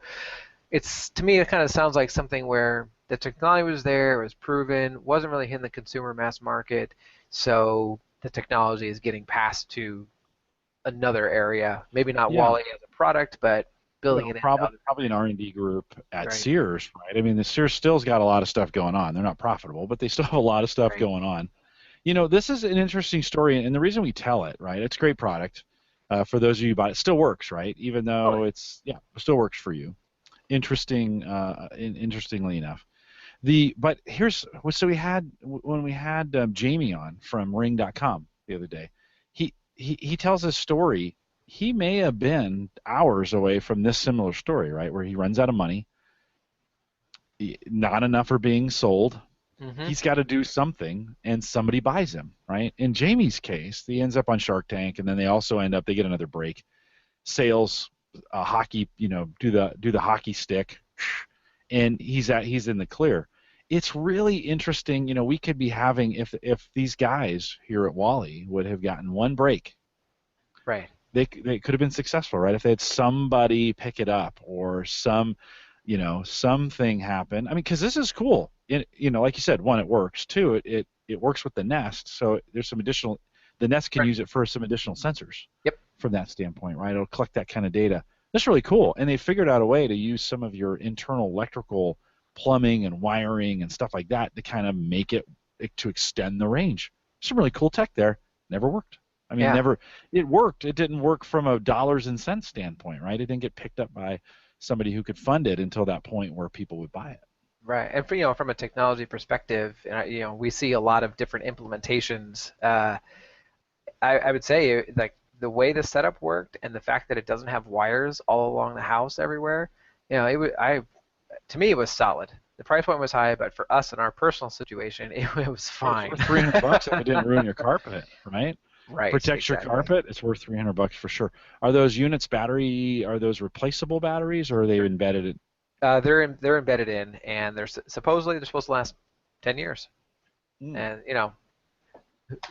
it's, to me, it kind of sounds like something where the technology was there, it was proven, wasn't really hitting the consumer mass market, so the technology is getting passed to another area. Maybe not Yeah. Wally as a product, but building Well, it into probably other. probably an R&D group at Right. Sears, right? I mean, the Sears still's got a lot of stuff going on. They're not profitable, but they still have a lot of stuff Right. going on. This is an interesting story, and the reason we tell it, right? It's a great product. For those of you who bought it, still works, right? Even though Totally. it still works for you. Interestingly enough. But here's so we had when we had Jamie on from Ring.com the other day. He tells a story. He may have been hours away from this similar story, right, where he runs out of money, not enough are being sold. Mm-hmm. He's got to do something, and somebody buys him, right? In Jamie's case, he ends up on Shark Tank, and then they get another break. Sales, hockey, do the hockey stick, and he's in the clear. It's really interesting. We could be having if these guys here at Wally would have gotten one break, Right. they could have been successful, right? If they had somebody pick it up or something happen. I mean, because this is cool. Like you said, one, it works. Two, it works with the Nest, so there's some additional. The Nest can Right. use it for some additional sensors. Yep. From that standpoint, right? It'll collect that kind of data. That's really cool. And they figured out a way to use some of your internal electrical plumbing and wiring and stuff like that to kind of make it to extend the range. Some really cool tech there. Never worked. I mean, Yeah. it worked. It didn't work from a dollars and cents standpoint, right? It didn't get picked up by somebody who could fund it until that point where people would buy it. Right. And from a technology perspective, we see a lot of different implementations. I would say like the way the setup worked and the fact that it doesn't have wires all along the house everywhere, to me it was solid. the price point was high, but for us in our personal situation, it was Well, it's fine. worth $300 if it didn't ruin your carpet, right? Right, Protects your exactly. carpet. It's worth $300 for sure. Are those units are those replaceable batteries, or are they embedded in? They're embedded in, and supposedly they're supposed to last 10 years. Mm. And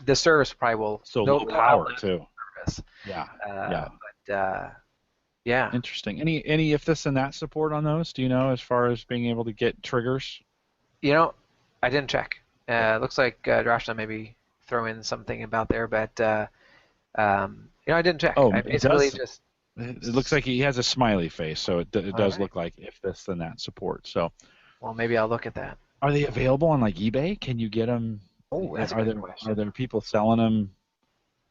the service probably will So they'll, low they'll power outlast too. the service. Yeah, Uh, yeah. but yeah, Interesting. Any if this and that support on those? Do you know as far as being able to get triggers? you know, I didn't check. Looks like Drashna maybe throw in something about there, but I didn't check. Oh, I it basically does. just It looks like he has a smiley face, so it all does right. look like if this then that support. So, Well, maybe I'll look at that. are they available on like eBay? Can you get them? Oh, that's a Are good there question. people selling them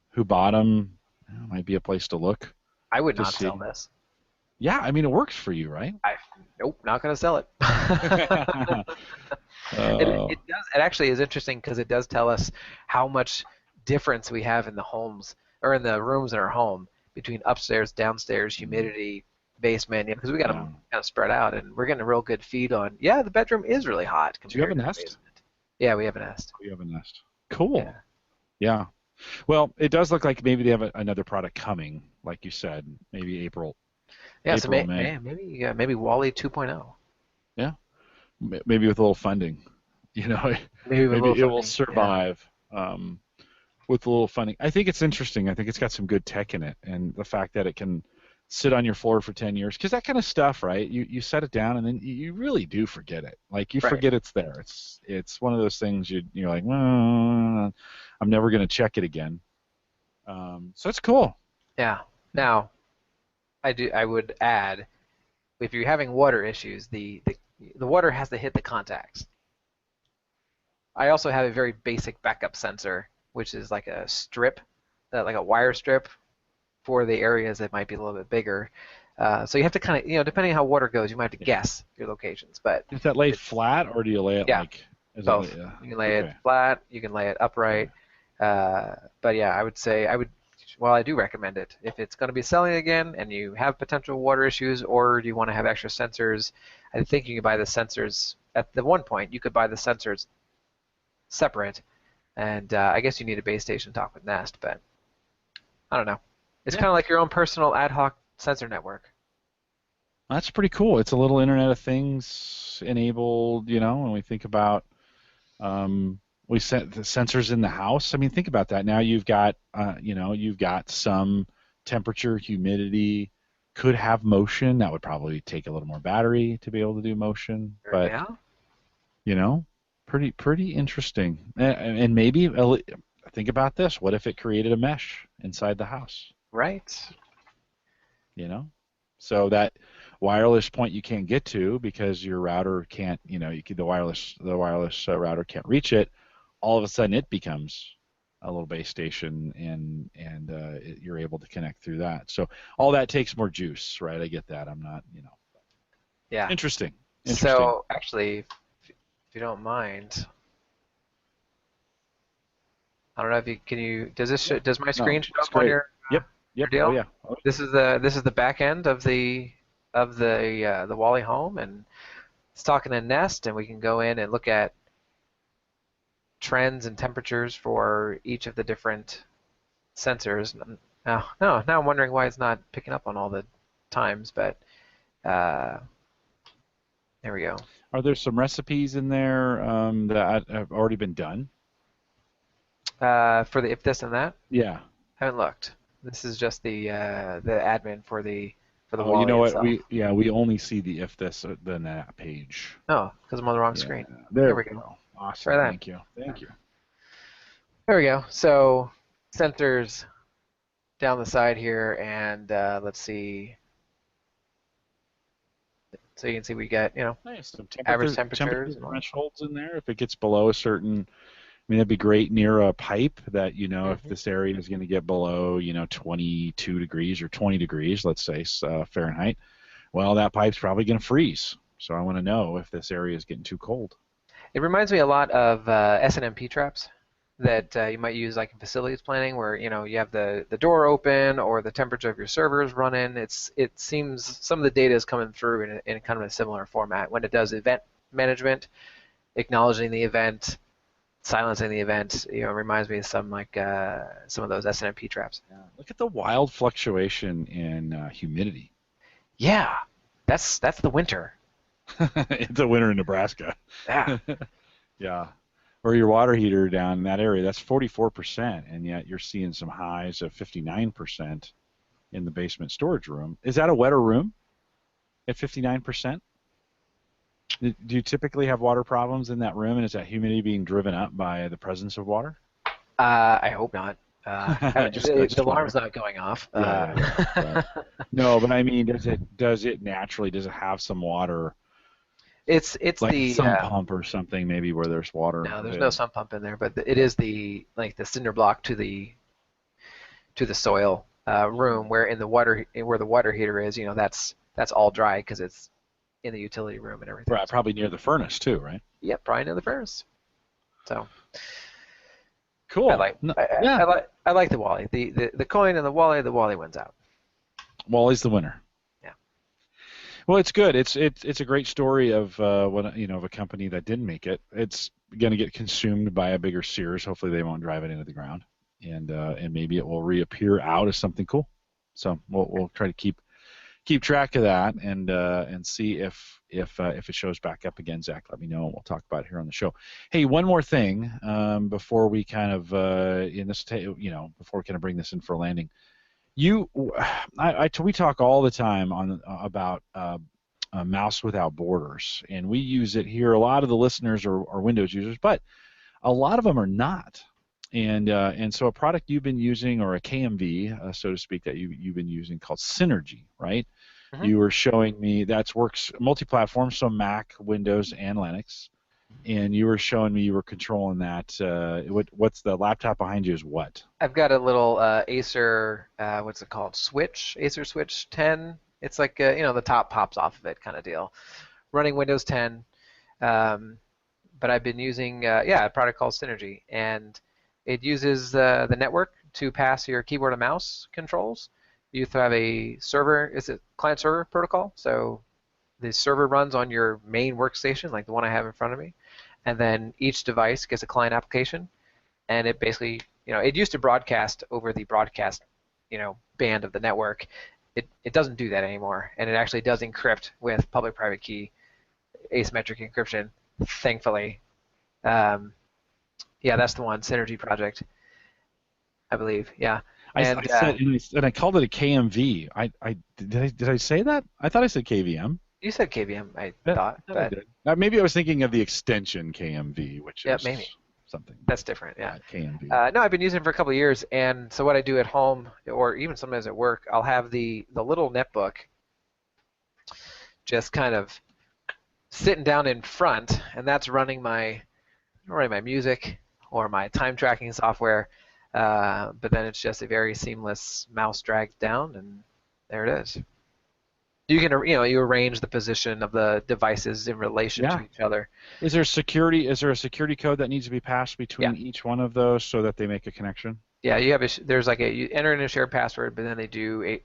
who bought them? Might be a place to look I would to not sell see. this. Yeah, I mean it works for you, right? Nope, not going to sell it. Oh, It does. It actually is interesting because it does tell us how much difference we have in the homes or in the rooms in our home between upstairs, downstairs, humidity, basement. Because we got them yeah. kind of spread out, and we're getting a real good feed on. Yeah, the bedroom is really hot Do you have a compared to the nest? basement. Yeah, we have a nest. You have a nest. Cool. Yeah. Yeah. Well, it does look like maybe they have another product coming, like you said, maybe Yeah. So May. maybe Wally 2.0. Yeah. Maybe with a little funding, you know, Maybe with a little maybe it will funding. Yeah. survive with a little funding. I think it's interesting. I think it's got some good tech in it, and the fact that it can sit on your floor for 10 years, because that kind of stuff, right? You set it down, and then you really do forget it. Like you Right. forget it's there. It's one of those things you're like, well, I'm never going to check it again. So it's cool. Yeah. Yeah. Now, I would add, if you're having water issues, the water has to hit the contacts. I also have a very basic backup sensor, which is like a strip, like a wire strip for the areas that might be a little bit bigger. So you have to kind of, depending on how water goes, you might have to Yeah. guess your locations. But Is that laid it's, flat, or do you lay it yeah, like? Is it? both. You can lay it Okay. flat, you can lay it Okay. upright. But yeah, I would say well, I do recommend it. If it's going to be selling again and you have potential water issues or you want to have extra sensors, I think you can buy the sensors. At the one point, you could buy the sensors separate, and I guess you need a base station to talk with Nest, but I don't know. It's Yeah. kind of like your own personal ad hoc sensor network. That's pretty cool. It's a little Internet of Things enabled, when we think about we set the sensors in the house. I mean, think about that. Now you've got some temperature, humidity, could have motion. That would probably take a little more battery to be able to do motion, but Yeah, you know, pretty interesting. And maybe think about this. What if it created a mesh inside the house? right. You know, so that wireless point you can't get to because your router can't, the wireless router can't reach it. All of a sudden, it becomes a little base station, and you're able to connect through that. So all that takes more juice, right? I get that. I'm not, Yeah. interesting, interesting. So actually, if you don't mind, I don't know if you can you does this Yeah, does my no, screen show it's up on great. Yep, your yep. Oh deal? yeah. Oh, This is the back end of the Wally home, and it's talking to Nest, and we can go in and look at trends and temperatures for each of the different sensors. Now, no, now I'm wondering why it's not picking up on all the times, but uh, there we go. are there some recipes in there that have already been done? For the if this and that, Yeah. haven't looked. This is just the admin for the Oh, you Wally know what? itself. We only see the if this then that page. Oh, because I'm on the wrong Yeah, screen. there There we we go. go. Try Awesome. that. Thank you. Thank you. There we go. So sensors down the side here, and let's see. So you can see we get Nice. Some average temperature temperatures and all. thresholds in there. If it gets below a certain, I mean, that'd be great near a pipe that, if Hmm. this area is going to get below, 22 degrees or 20 degrees, let's say, Fahrenheit, well, that pipe's probably going to freeze. So I want to know if this area is getting too cold. It reminds me a lot of SNMP traps that you might use like in facilities planning, where you have the door open or the temperature of your servers running. It seems some of the data is coming through in kind of a similar format when it does event management, acknowledging the event, silencing the event. You know, it reminds me of some of those SNMP traps. Yeah. Look at the wild fluctuation in humidity. Yeah, that's the winter. It's a winter in Nebraska. Yeah. Yeah. Or your water heater down in that area, that's 44%, and yet you're seeing some highs of 59% in the basement storage room. Is that a wetter room at 59%? Do you typically have water problems in that room, and is that humidity being driven up by the presence of water? I hope not. The alarm's not going off. Yeah. No, but I mean, does it naturally, does it have some water, It's like the a sump pump or something, maybe where there's water? No, there's no sump pump in there, but it is the cinder block to the soil room where the water heater is. You know, that's all dry because it's in the utility room and everything. Right, probably near the furnace too, right? Yep, probably near the furnace. So cool. I like the Wally. The coin and the Wally wins out. Wally's the winner. Yeah. Well, it's good. It's a great story of of a company that didn't make it. It's going to get consumed by a bigger Sears. Hopefully, they won't drive it into the ground, and maybe it will reappear out as something cool. So we'll try to keep track of that and see if it shows back up again. Zach, let me know, and we'll talk about it here on the show. Hey, one more thing before we kind of before we kind of bring this in for a landing. We talk all the time about Mouse Without Borders, and we use it here. A lot of the listeners are Windows users, but a lot of them are not. And so a product you've been using, or a KMV, so to speak, that you've been using called Synergy, right? Mm-hmm. You were showing me that works multi-platform, so Mac, Windows, and Linux. And you were showing me you were controlling that. What's the laptop behind you is what? I've got a little Acer, what's it called? Switch, Acer Switch 10. It's like, the top pops off of it kind of deal. Running Windows 10. But I've been using, a product called Synergy. And it uses the network to pass your keyboard and mouse controls. You have a server, it's a client-server protocol. So the server runs on your main workstation, like the one I have in front of me. And then each device gets a client application, and it basically, it used to broadcast over the broadcast, band of the network. It doesn't do that anymore, and it actually does encrypt with public-private key asymmetric encryption, thankfully. That's the one, Synergy project, I believe. Yeah. And I called it a KMV. Did I say that? I thought I said KVM. You said KVM, I thought. But maybe I was thinking of the extension KMV, which is maybe something. That's different, yeah. KMV. No, I've been using it for a couple of years, and so what I do at home, or even sometimes at work, I'll have the little netbook just kind of sitting down in front, and that's running my music or my time tracking software, but then it's just a very seamless mouse drag down, and there it is. You can, you arrange the position of the devices in relation to each other. Is there a security code that needs to be passed between each one of those so that they make a connection? Yeah, you enter in a shared password, but then they do,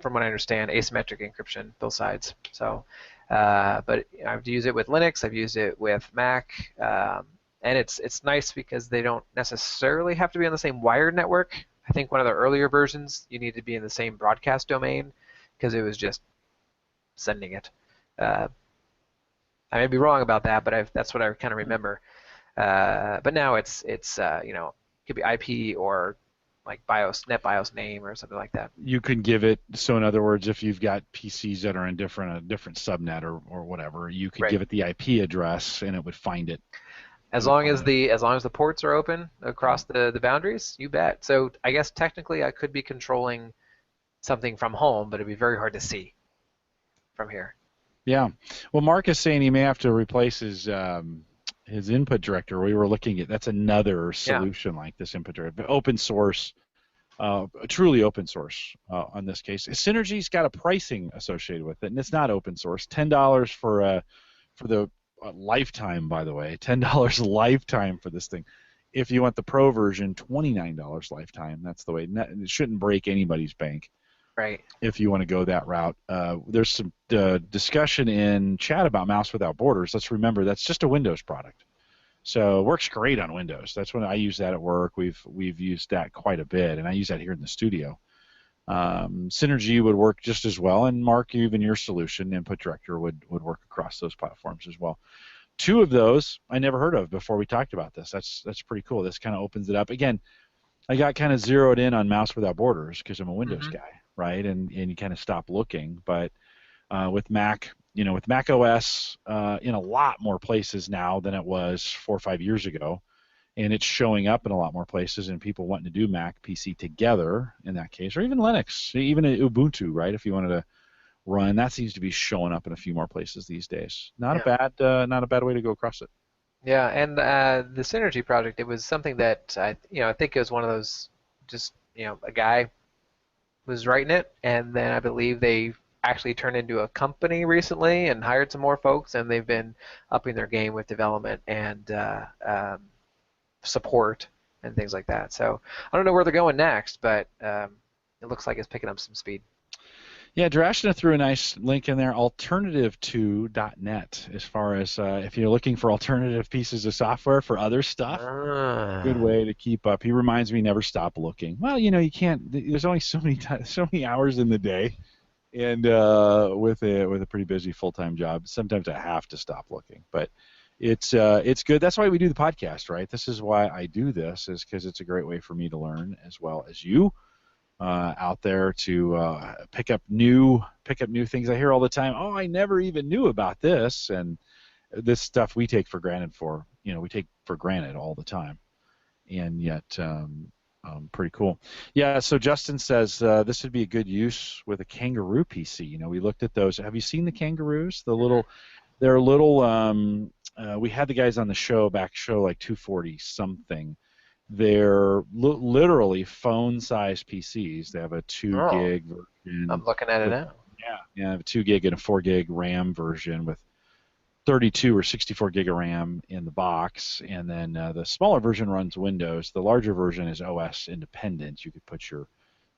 from what I understand, asymmetric encryption both sides. So, but I've used it with Linux, I've used it with Mac, and it's nice because they don't necessarily have to be on the same wired network. I think one of the earlier versions, you need to be in the same broadcast domain because it was just sending it. I may be wrong about that, but that's what I kind of remember. But now it could be IP or like NetBIOS name or something like that. You can give it, so in other words, if you've got PCs that are in a different subnet or whatever, you could give it the IP address and it would find it. As long as the ports are open across the boundaries, you bet. So I guess technically I could be controlling something from home, but it'd be very hard to see from here. Yeah. Well, Mark is saying he may have to replace his input director. We were looking at that's another solution like this input director, but open source, truly open source on this case. Synergy's got a pricing associated with it, and it's not open source. $10 for the lifetime, by the way. $10 lifetime for this thing. If you want the pro version, $29 lifetime. That's the way. It shouldn't break anybody's bank. Right. if you want to go that route. There's some discussion in chat about Mouse Without Borders. Let's remember that's just a Windows product. So it works great on Windows. That's when I use that at work. We've used that quite a bit, and I use that here in the studio. Synergy would work just as well, and Mark, even your solution, Input Director, would work across those platforms as well. Two of those I never heard of before we talked about this. That's pretty cool. This kind of opens it up. Again, I got kind of zeroed in on Mouse Without Borders because I'm a Windows guy, right? And you kind of stop looking. But with Mac, with Mac OS in a lot more places now than it was 4 or 5 years ago, and it's showing up in a lot more places, and people wanting to do Mac PC together in that case, or even Linux, even Ubuntu, right? If you wanted to run, that seems to be showing up in a few more places these days. Not a bad way to go across it. Yeah, and the Synergy project, it was something that I think it was one of those, just a guy was writing it, and then I believe they actually turned into a company recently and hired some more folks, and they've been upping their game with development and support and things like that. So I don't know where they're going next, but it looks like it's picking up some speed. Yeah, Drashna threw a nice link in there, alternative2.net, as far as if you're looking for alternative pieces of software for other stuff. Good way to keep up. He reminds me, never stop looking. Well, you can't. There's only so many hours in the day, and with a pretty busy full-time job, sometimes I have to stop looking. But it's good. That's why we do the podcast, right? This is why I do this, is because it's a great way for me to learn as well as you. Out there to pick up new things. I hear all the time, oh, I never even knew about this, and this stuff we take for granted we take for granted all the time, and yet pretty cool. Yeah, so Justin says this would be a good use with a Kangaroo PC. We looked at those. Have you seen the Kangaroos? They're little. We had the guys on the show like 240 something. They're literally phone-sized PCs. They have a 2 gig version. I'm looking at it now. Yeah, a 2 gig and a 4 gig RAM version with 32 or 64 gig of RAM in the box, and then the smaller version runs Windows. The larger version is OS independent. You could put your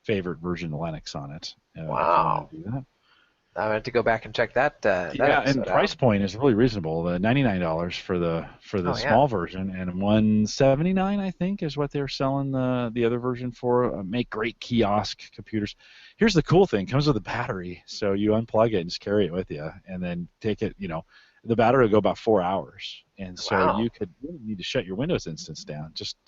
favorite version of Linux on it. Wow. If you want to do that. I have to go back and check that. And price point is really reasonable. The $99 for the small version, and $179 I think is what they're selling the other version for. Make great kiosk computers. Here's the cool thing: it comes with a battery, so you unplug it and just carry it with you, and then take it. The battery will go about 4 hours, and so you don't need to shut your Windows instance down. Just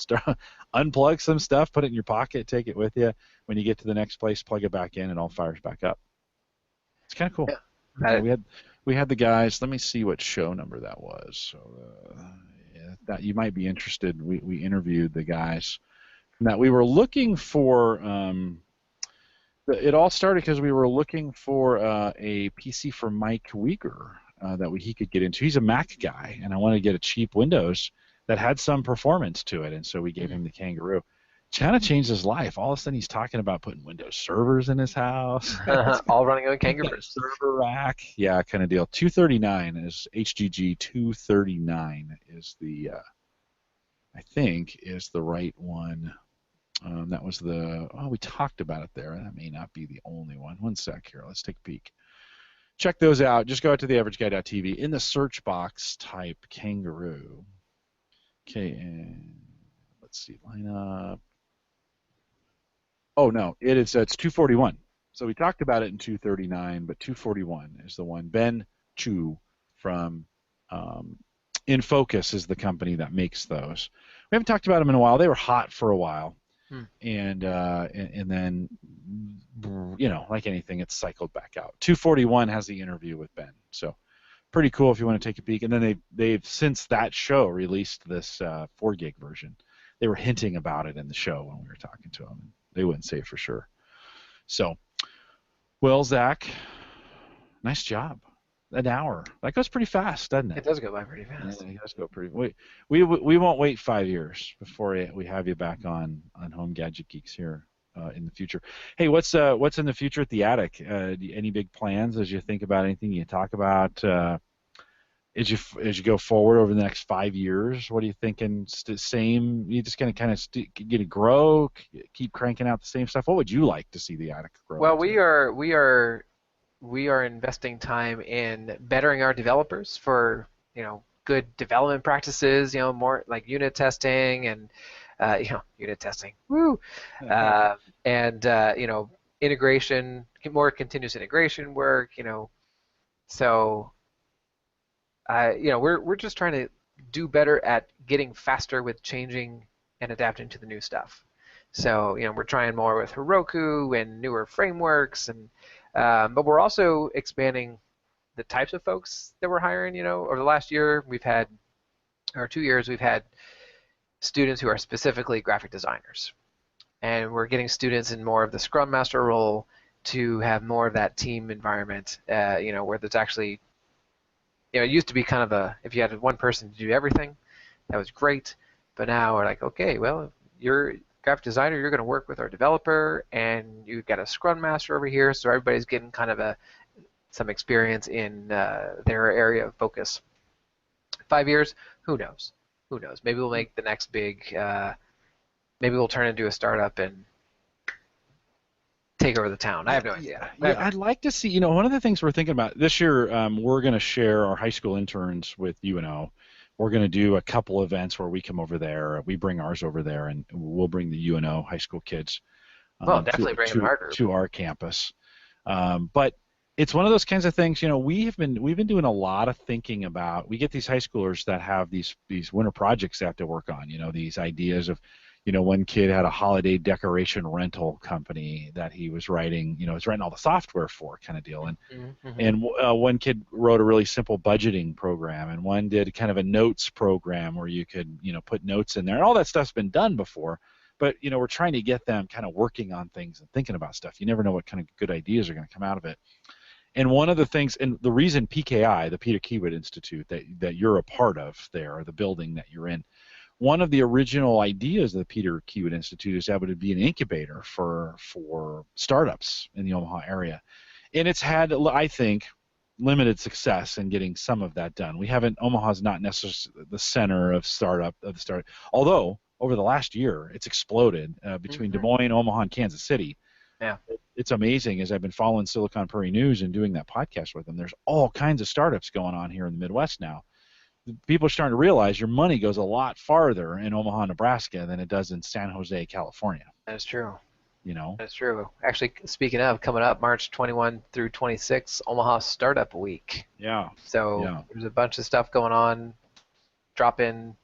unplug some stuff, put it in your pocket, take it with you. When you get to the next place, plug it back in, and all fires back up. It's kind of cool. Yeah. We had the guys. Let me see what show number that was. So that you might be interested. We interviewed the guys. That we were looking for. It all started because we were looking for a PC for Mike Weger that he could get into. He's a Mac guy, and I wanted to get a cheap Windows that had some performance to it, and so we gave him the Kangaroo. Kind of changed his life. All of a sudden, he's talking about putting Windows servers in his house. All running on Kangaroos. Server rack. Yeah, kind of deal. 239 is HGG239 is the, I think, is the right one. That was we talked about it there. That may not be the only one. One sec here. Let's take a peek. Check those out. Just go out to theaverageguy.tv. In the search box, type Kangaroo. Okay, and let's see, lineup. Oh no, it's 241. So we talked about it in 239, but 241 is the one. Ben Chu from InFocus is the company that makes those. We haven't talked about them in a while. They were hot for a while, and then like anything, it's cycled back out. 241 has the interview with Ben, so pretty cool if you want to take a peek. And then they've since that show released this 4 gig version. They were hinting about it in the show when we were talking to them. They wouldn't say for sure. So, well, Zach, nice job. An hour. That goes pretty fast, doesn't it? It does go by pretty fast. Yeah, it does go pretty. We won't wait 5 years before we have you back on Home Gadget Geeks here in the future. Hey, what's in the future at the attic? Any big plans as you think about anything you talk about? as you go forward over the next 5 years, what are you thinking? Same? You just gonna kind of get it grow, keep cranking out the same stuff. What would you like to see the attic grow Well, into? we are investing time in bettering our developers for good development practices. More like unit testing and unit testing. Woo. And integration, more continuous integration work. So we're just trying to do better at getting faster with changing and adapting to the new stuff. So we're trying more with Heroku and newer frameworks, and but we're also expanding the types of folks that we're hiring. Over the last year, or 2 years, we've had students who are specifically graphic designers, and we're getting students in more of the Scrum Master role to have more of that team environment. Where there's actually it used to be kind of if you had one person to do everything, that was great. But now we're like, okay, well, you're a graphic designer, you're going to work with our developer, and you've got a Scrum Master over here, so everybody's getting kind of some experience in their area of focus. 5 years, who knows? Who knows? Maybe we'll make the next big, maybe we'll turn into a startup and take over the town. I have no idea. I'd like to see, one of the things we're thinking about this year, we're going to share our high school interns with UNO. We're going to do a couple events where we come over there. We bring ours over there, and we'll bring the UNO high school kids definitely bring them to our campus. But it's one of those kinds of things, we've been doing a lot of thinking about. We get these high schoolers that have these winter projects they have to work on, these ideas of, one kid had a holiday decoration rental company that he was writing, was writing all the software for, kind of deal. And one kid wrote a really simple budgeting program, and one did kind of a notes program where you could, put notes in there. And all that stuff's been done before, but, we're trying to get them kind of working on things and thinking about stuff. You never know what kind of good ideas are going to come out of it. And one of the things, and the reason PKI, the Peter Kiewit Institute, that you're a part of there, the building that you're in, one of the original ideas of the Peter Kiewit Institute is that it would be an incubator for startups in the Omaha area. And it's had, I think, limited success in getting some of that done. Omaha's not necessarily the center of startup, although over the last year it's exploded between Des Moines, Omaha, and Kansas City. Yeah. It's amazing as I've been following Silicon Prairie News and doing that podcast with them. There's all kinds of startups going on here in the Midwest now. People are starting to realize your money goes a lot farther in Omaha, Nebraska than it does in San Jose, California. That's true. That's true. Actually, speaking of, coming up March 21 through 26, Omaha Startup Week. Yeah. So there's a bunch of stuff going on, drop-in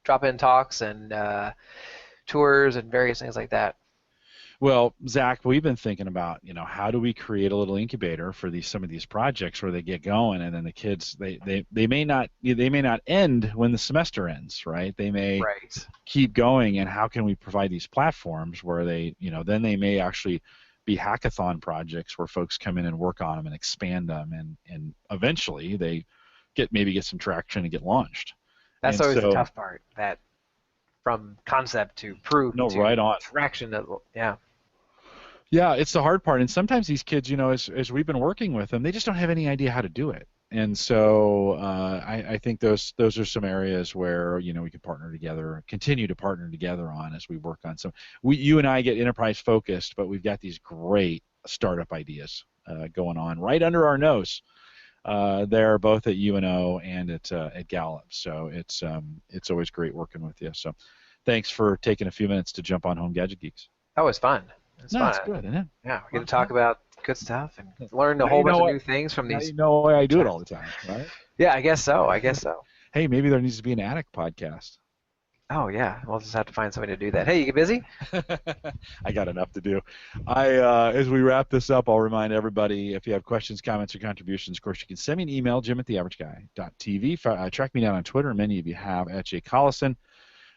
talks and tours and various things like that. Well, Zach, we've been thinking about, how do we create a little incubator for some of these projects where they get going, and then the kids they may not end when the semester ends, right? They may keep going, and how can we provide these platforms where they, then they may actually be hackathon projects where folks come in and work on them and expand them, and eventually they get some traction and get launched. That's always the tough part, that from concept to proof to right on. traction. Yeah, it's the hard part, and sometimes these kids, as we've been working with them, they just don't have any idea how to do it. And so I think those are some areas where we can continue to partner together on as we work on some. You and I get enterprise focused, but we've got these great startup ideas going on right under our nose. They're both at UNO and at Gallup, so it's always great working with you. So thanks for taking a few minutes to jump on Home Gadget Geeks. That was fun. It's good, isn't it? Yeah, we get to talk about good stuff and learn a whole bunch of new things from these. Why I do it all the time, right? Yeah, I guess so. Hey, maybe there needs to be an attic podcast. Oh yeah, we'll just have to find somebody to do that. Hey, you get busy? I got enough to do. As we wrap this up, I'll remind everybody, if you have questions, comments, or contributions, of course, you can send me an email, jim@theaverageguy.tv. Track me down on Twitter. Many of you have at Collison.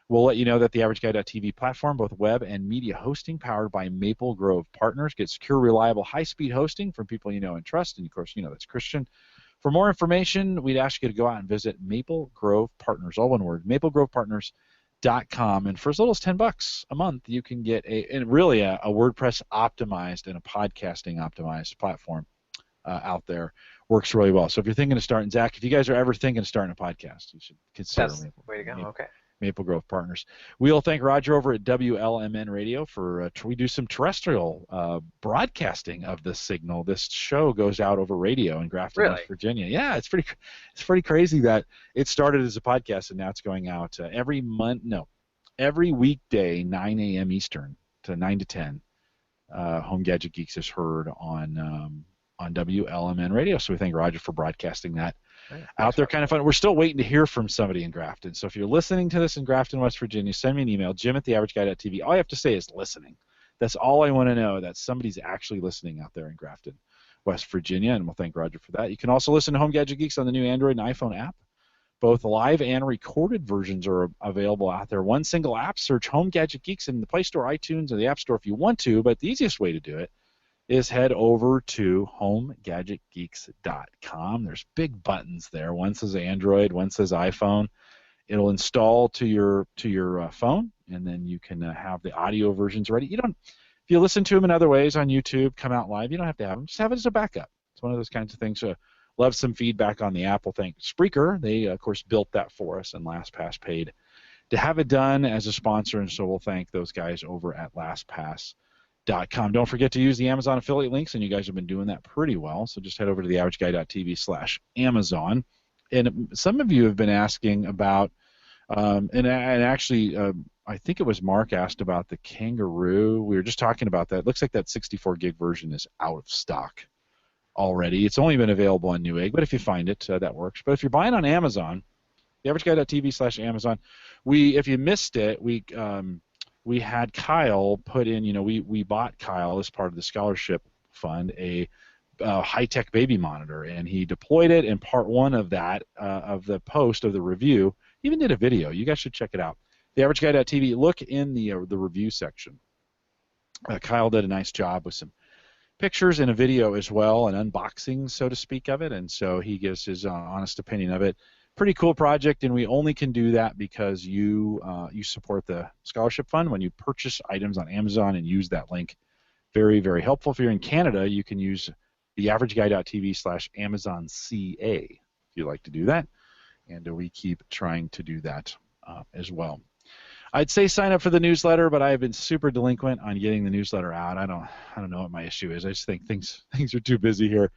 We'll let you know that the AverageGuy.tv platform, both web and media hosting, powered by Maple Grove Partners, gets secure, reliable, high-speed hosting from people you know and trust, and of course, that's Christian. For more information, we'd ask you to go out and visit Maple Grove Partners, all one word, maplegrovepartners.com, and for as little as $10 a month, you can get a WordPress optimized and a podcasting optimized platform out there. works really well. So if you're thinking of starting, Zach, if you guys are ever thinking of starting a podcast, you should consider That's the way to go. Okay. Maple Grove Partners. We'll thank Roger over at WLMN Radio for we do some terrestrial broadcasting of this signal. This show goes out over radio in Grafton, Really? West Virginia. Yeah, it's pretty crazy that it started as a podcast and now it's going out every weekday 9 a.m. Eastern to 9 to 10. Home Gadget Geeks is heard on WLMN Radio. So we thank Roger for broadcasting that out there. Kind of fun. We're still waiting to hear from somebody in Grafton. So if you're listening to this in Grafton, West Virginia, send me an email, jim@theaverageguy.tv. All you have to say is listening. That's all I want to know, that somebody's actually listening out there in Grafton, West Virginia, and we'll thank Roger for that. You can also listen to Home Gadget Geeks on the new Android and iPhone app. Both live and recorded versions are available out there. One single app, search Home Gadget Geeks in the Play Store, iTunes, or the App Store if you want to, but the easiest way to do it is head over to homegadgetgeeks.com. There's big buttons there. One says Android, one says iPhone. It'll install to your phone, and then you can have the audio versions ready. If you listen to them in other ways on YouTube, come out live, you don't have to have them. Just have it as a backup. It's one of those kinds of things. Love some feedback on the app. We'll thank Spreaker. They, of course, built that for us, and LastPass paid to have it done as a sponsor, and so we'll thank those guys over at LastPass.com. Don't forget to use the Amazon affiliate links, and you guys have been doing that pretty well. So just head over to theaverageguy.tv/Amazon. And some of you have been asking about, and actually, I think it was Mark asked about the Kangaroo. We were just talking about that. It looks like that 64 gig version is out of stock already. It's only been available on Newegg, but if you find it, that works. But if you're buying on Amazon, theaverageguy.tv/Amazon, if you missed it, we had Kyle put in, we bought Kyle as part of the scholarship fund a high-tech baby monitor, and he deployed it, and part one of that, of the post of the review, even did a video. You guys should check it out. TheAverageGuy.tv, look in the review section. Kyle did a nice job with some pictures and a video as well, an unboxing, so to speak, of it, and so he gives his honest opinion of it. Pretty cool project, and we only can do that because you support the scholarship fund when you purchase items on Amazon and use that link. Very, very helpful. If you're in Canada, you can use theaverageguy.tv/AmazonCA if you like to do that, and we keep trying to do that as well. I'd say sign up for the newsletter, but I've been super delinquent on getting the newsletter out. I don't know what my issue is. I just think things are too busy here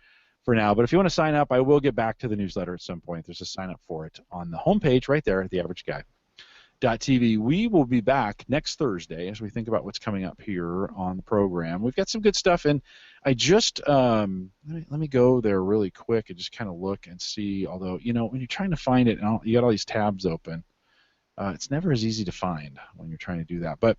for now. But if you want to sign up, I will get back to the newsletter at some point. There's a sign up for it on the homepage right there at theaverageguy.tv. We will be back next Thursday as we think about what's coming up here on the program. We've got some good stuff, and I just let me go there really quick and just kind of look and see. Although when you're trying to find it, and you got all these tabs open. It's never as easy to find when you're trying to do that. But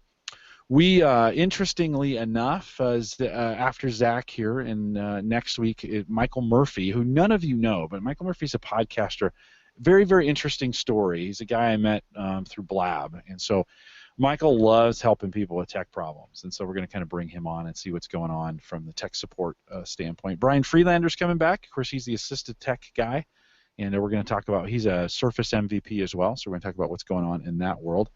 we, interestingly enough, after Zach here, and next week, Michael Murphy, who none of you know, but Michael Murphy's a podcaster. Very, very interesting story. He's a guy I met through Blab. And so Michael loves helping people with tech problems. And so we're going to kind of bring him on and see what's going on from the tech support standpoint. Brian Freelander's coming back. Of course, he's the assisted tech guy. And we're going to talk about, he's a Surface MVP as well, so we're going to talk about what's going on in that world.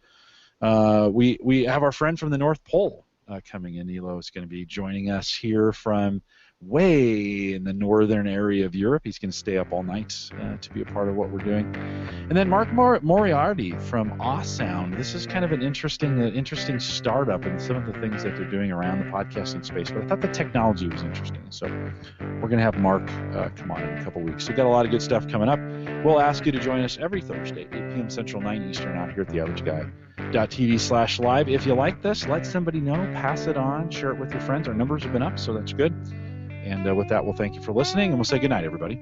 We have our friend from the North Pole coming in. Elo is going to be joining us here from way in the northern area of Europe. He's going to stay up all night to be a part of what we're doing. And then Mark Moriarty from Awesound. This is kind of an interesting startup and some of the things that they're doing around the podcasting space, but I thought the technology was interesting. So we're going to have Mark come on in a couple weeks. So we've got a lot of good stuff coming up. We'll ask you to join us every Thursday, 8 p.m. Central, 9 Eastern, out here at theaverageguy.tv/live. If you like this, let somebody know, pass it on, share it with your friends. Our numbers have been up, so that's good. And with that, we'll thank you for listening, and we'll say goodnight, everybody.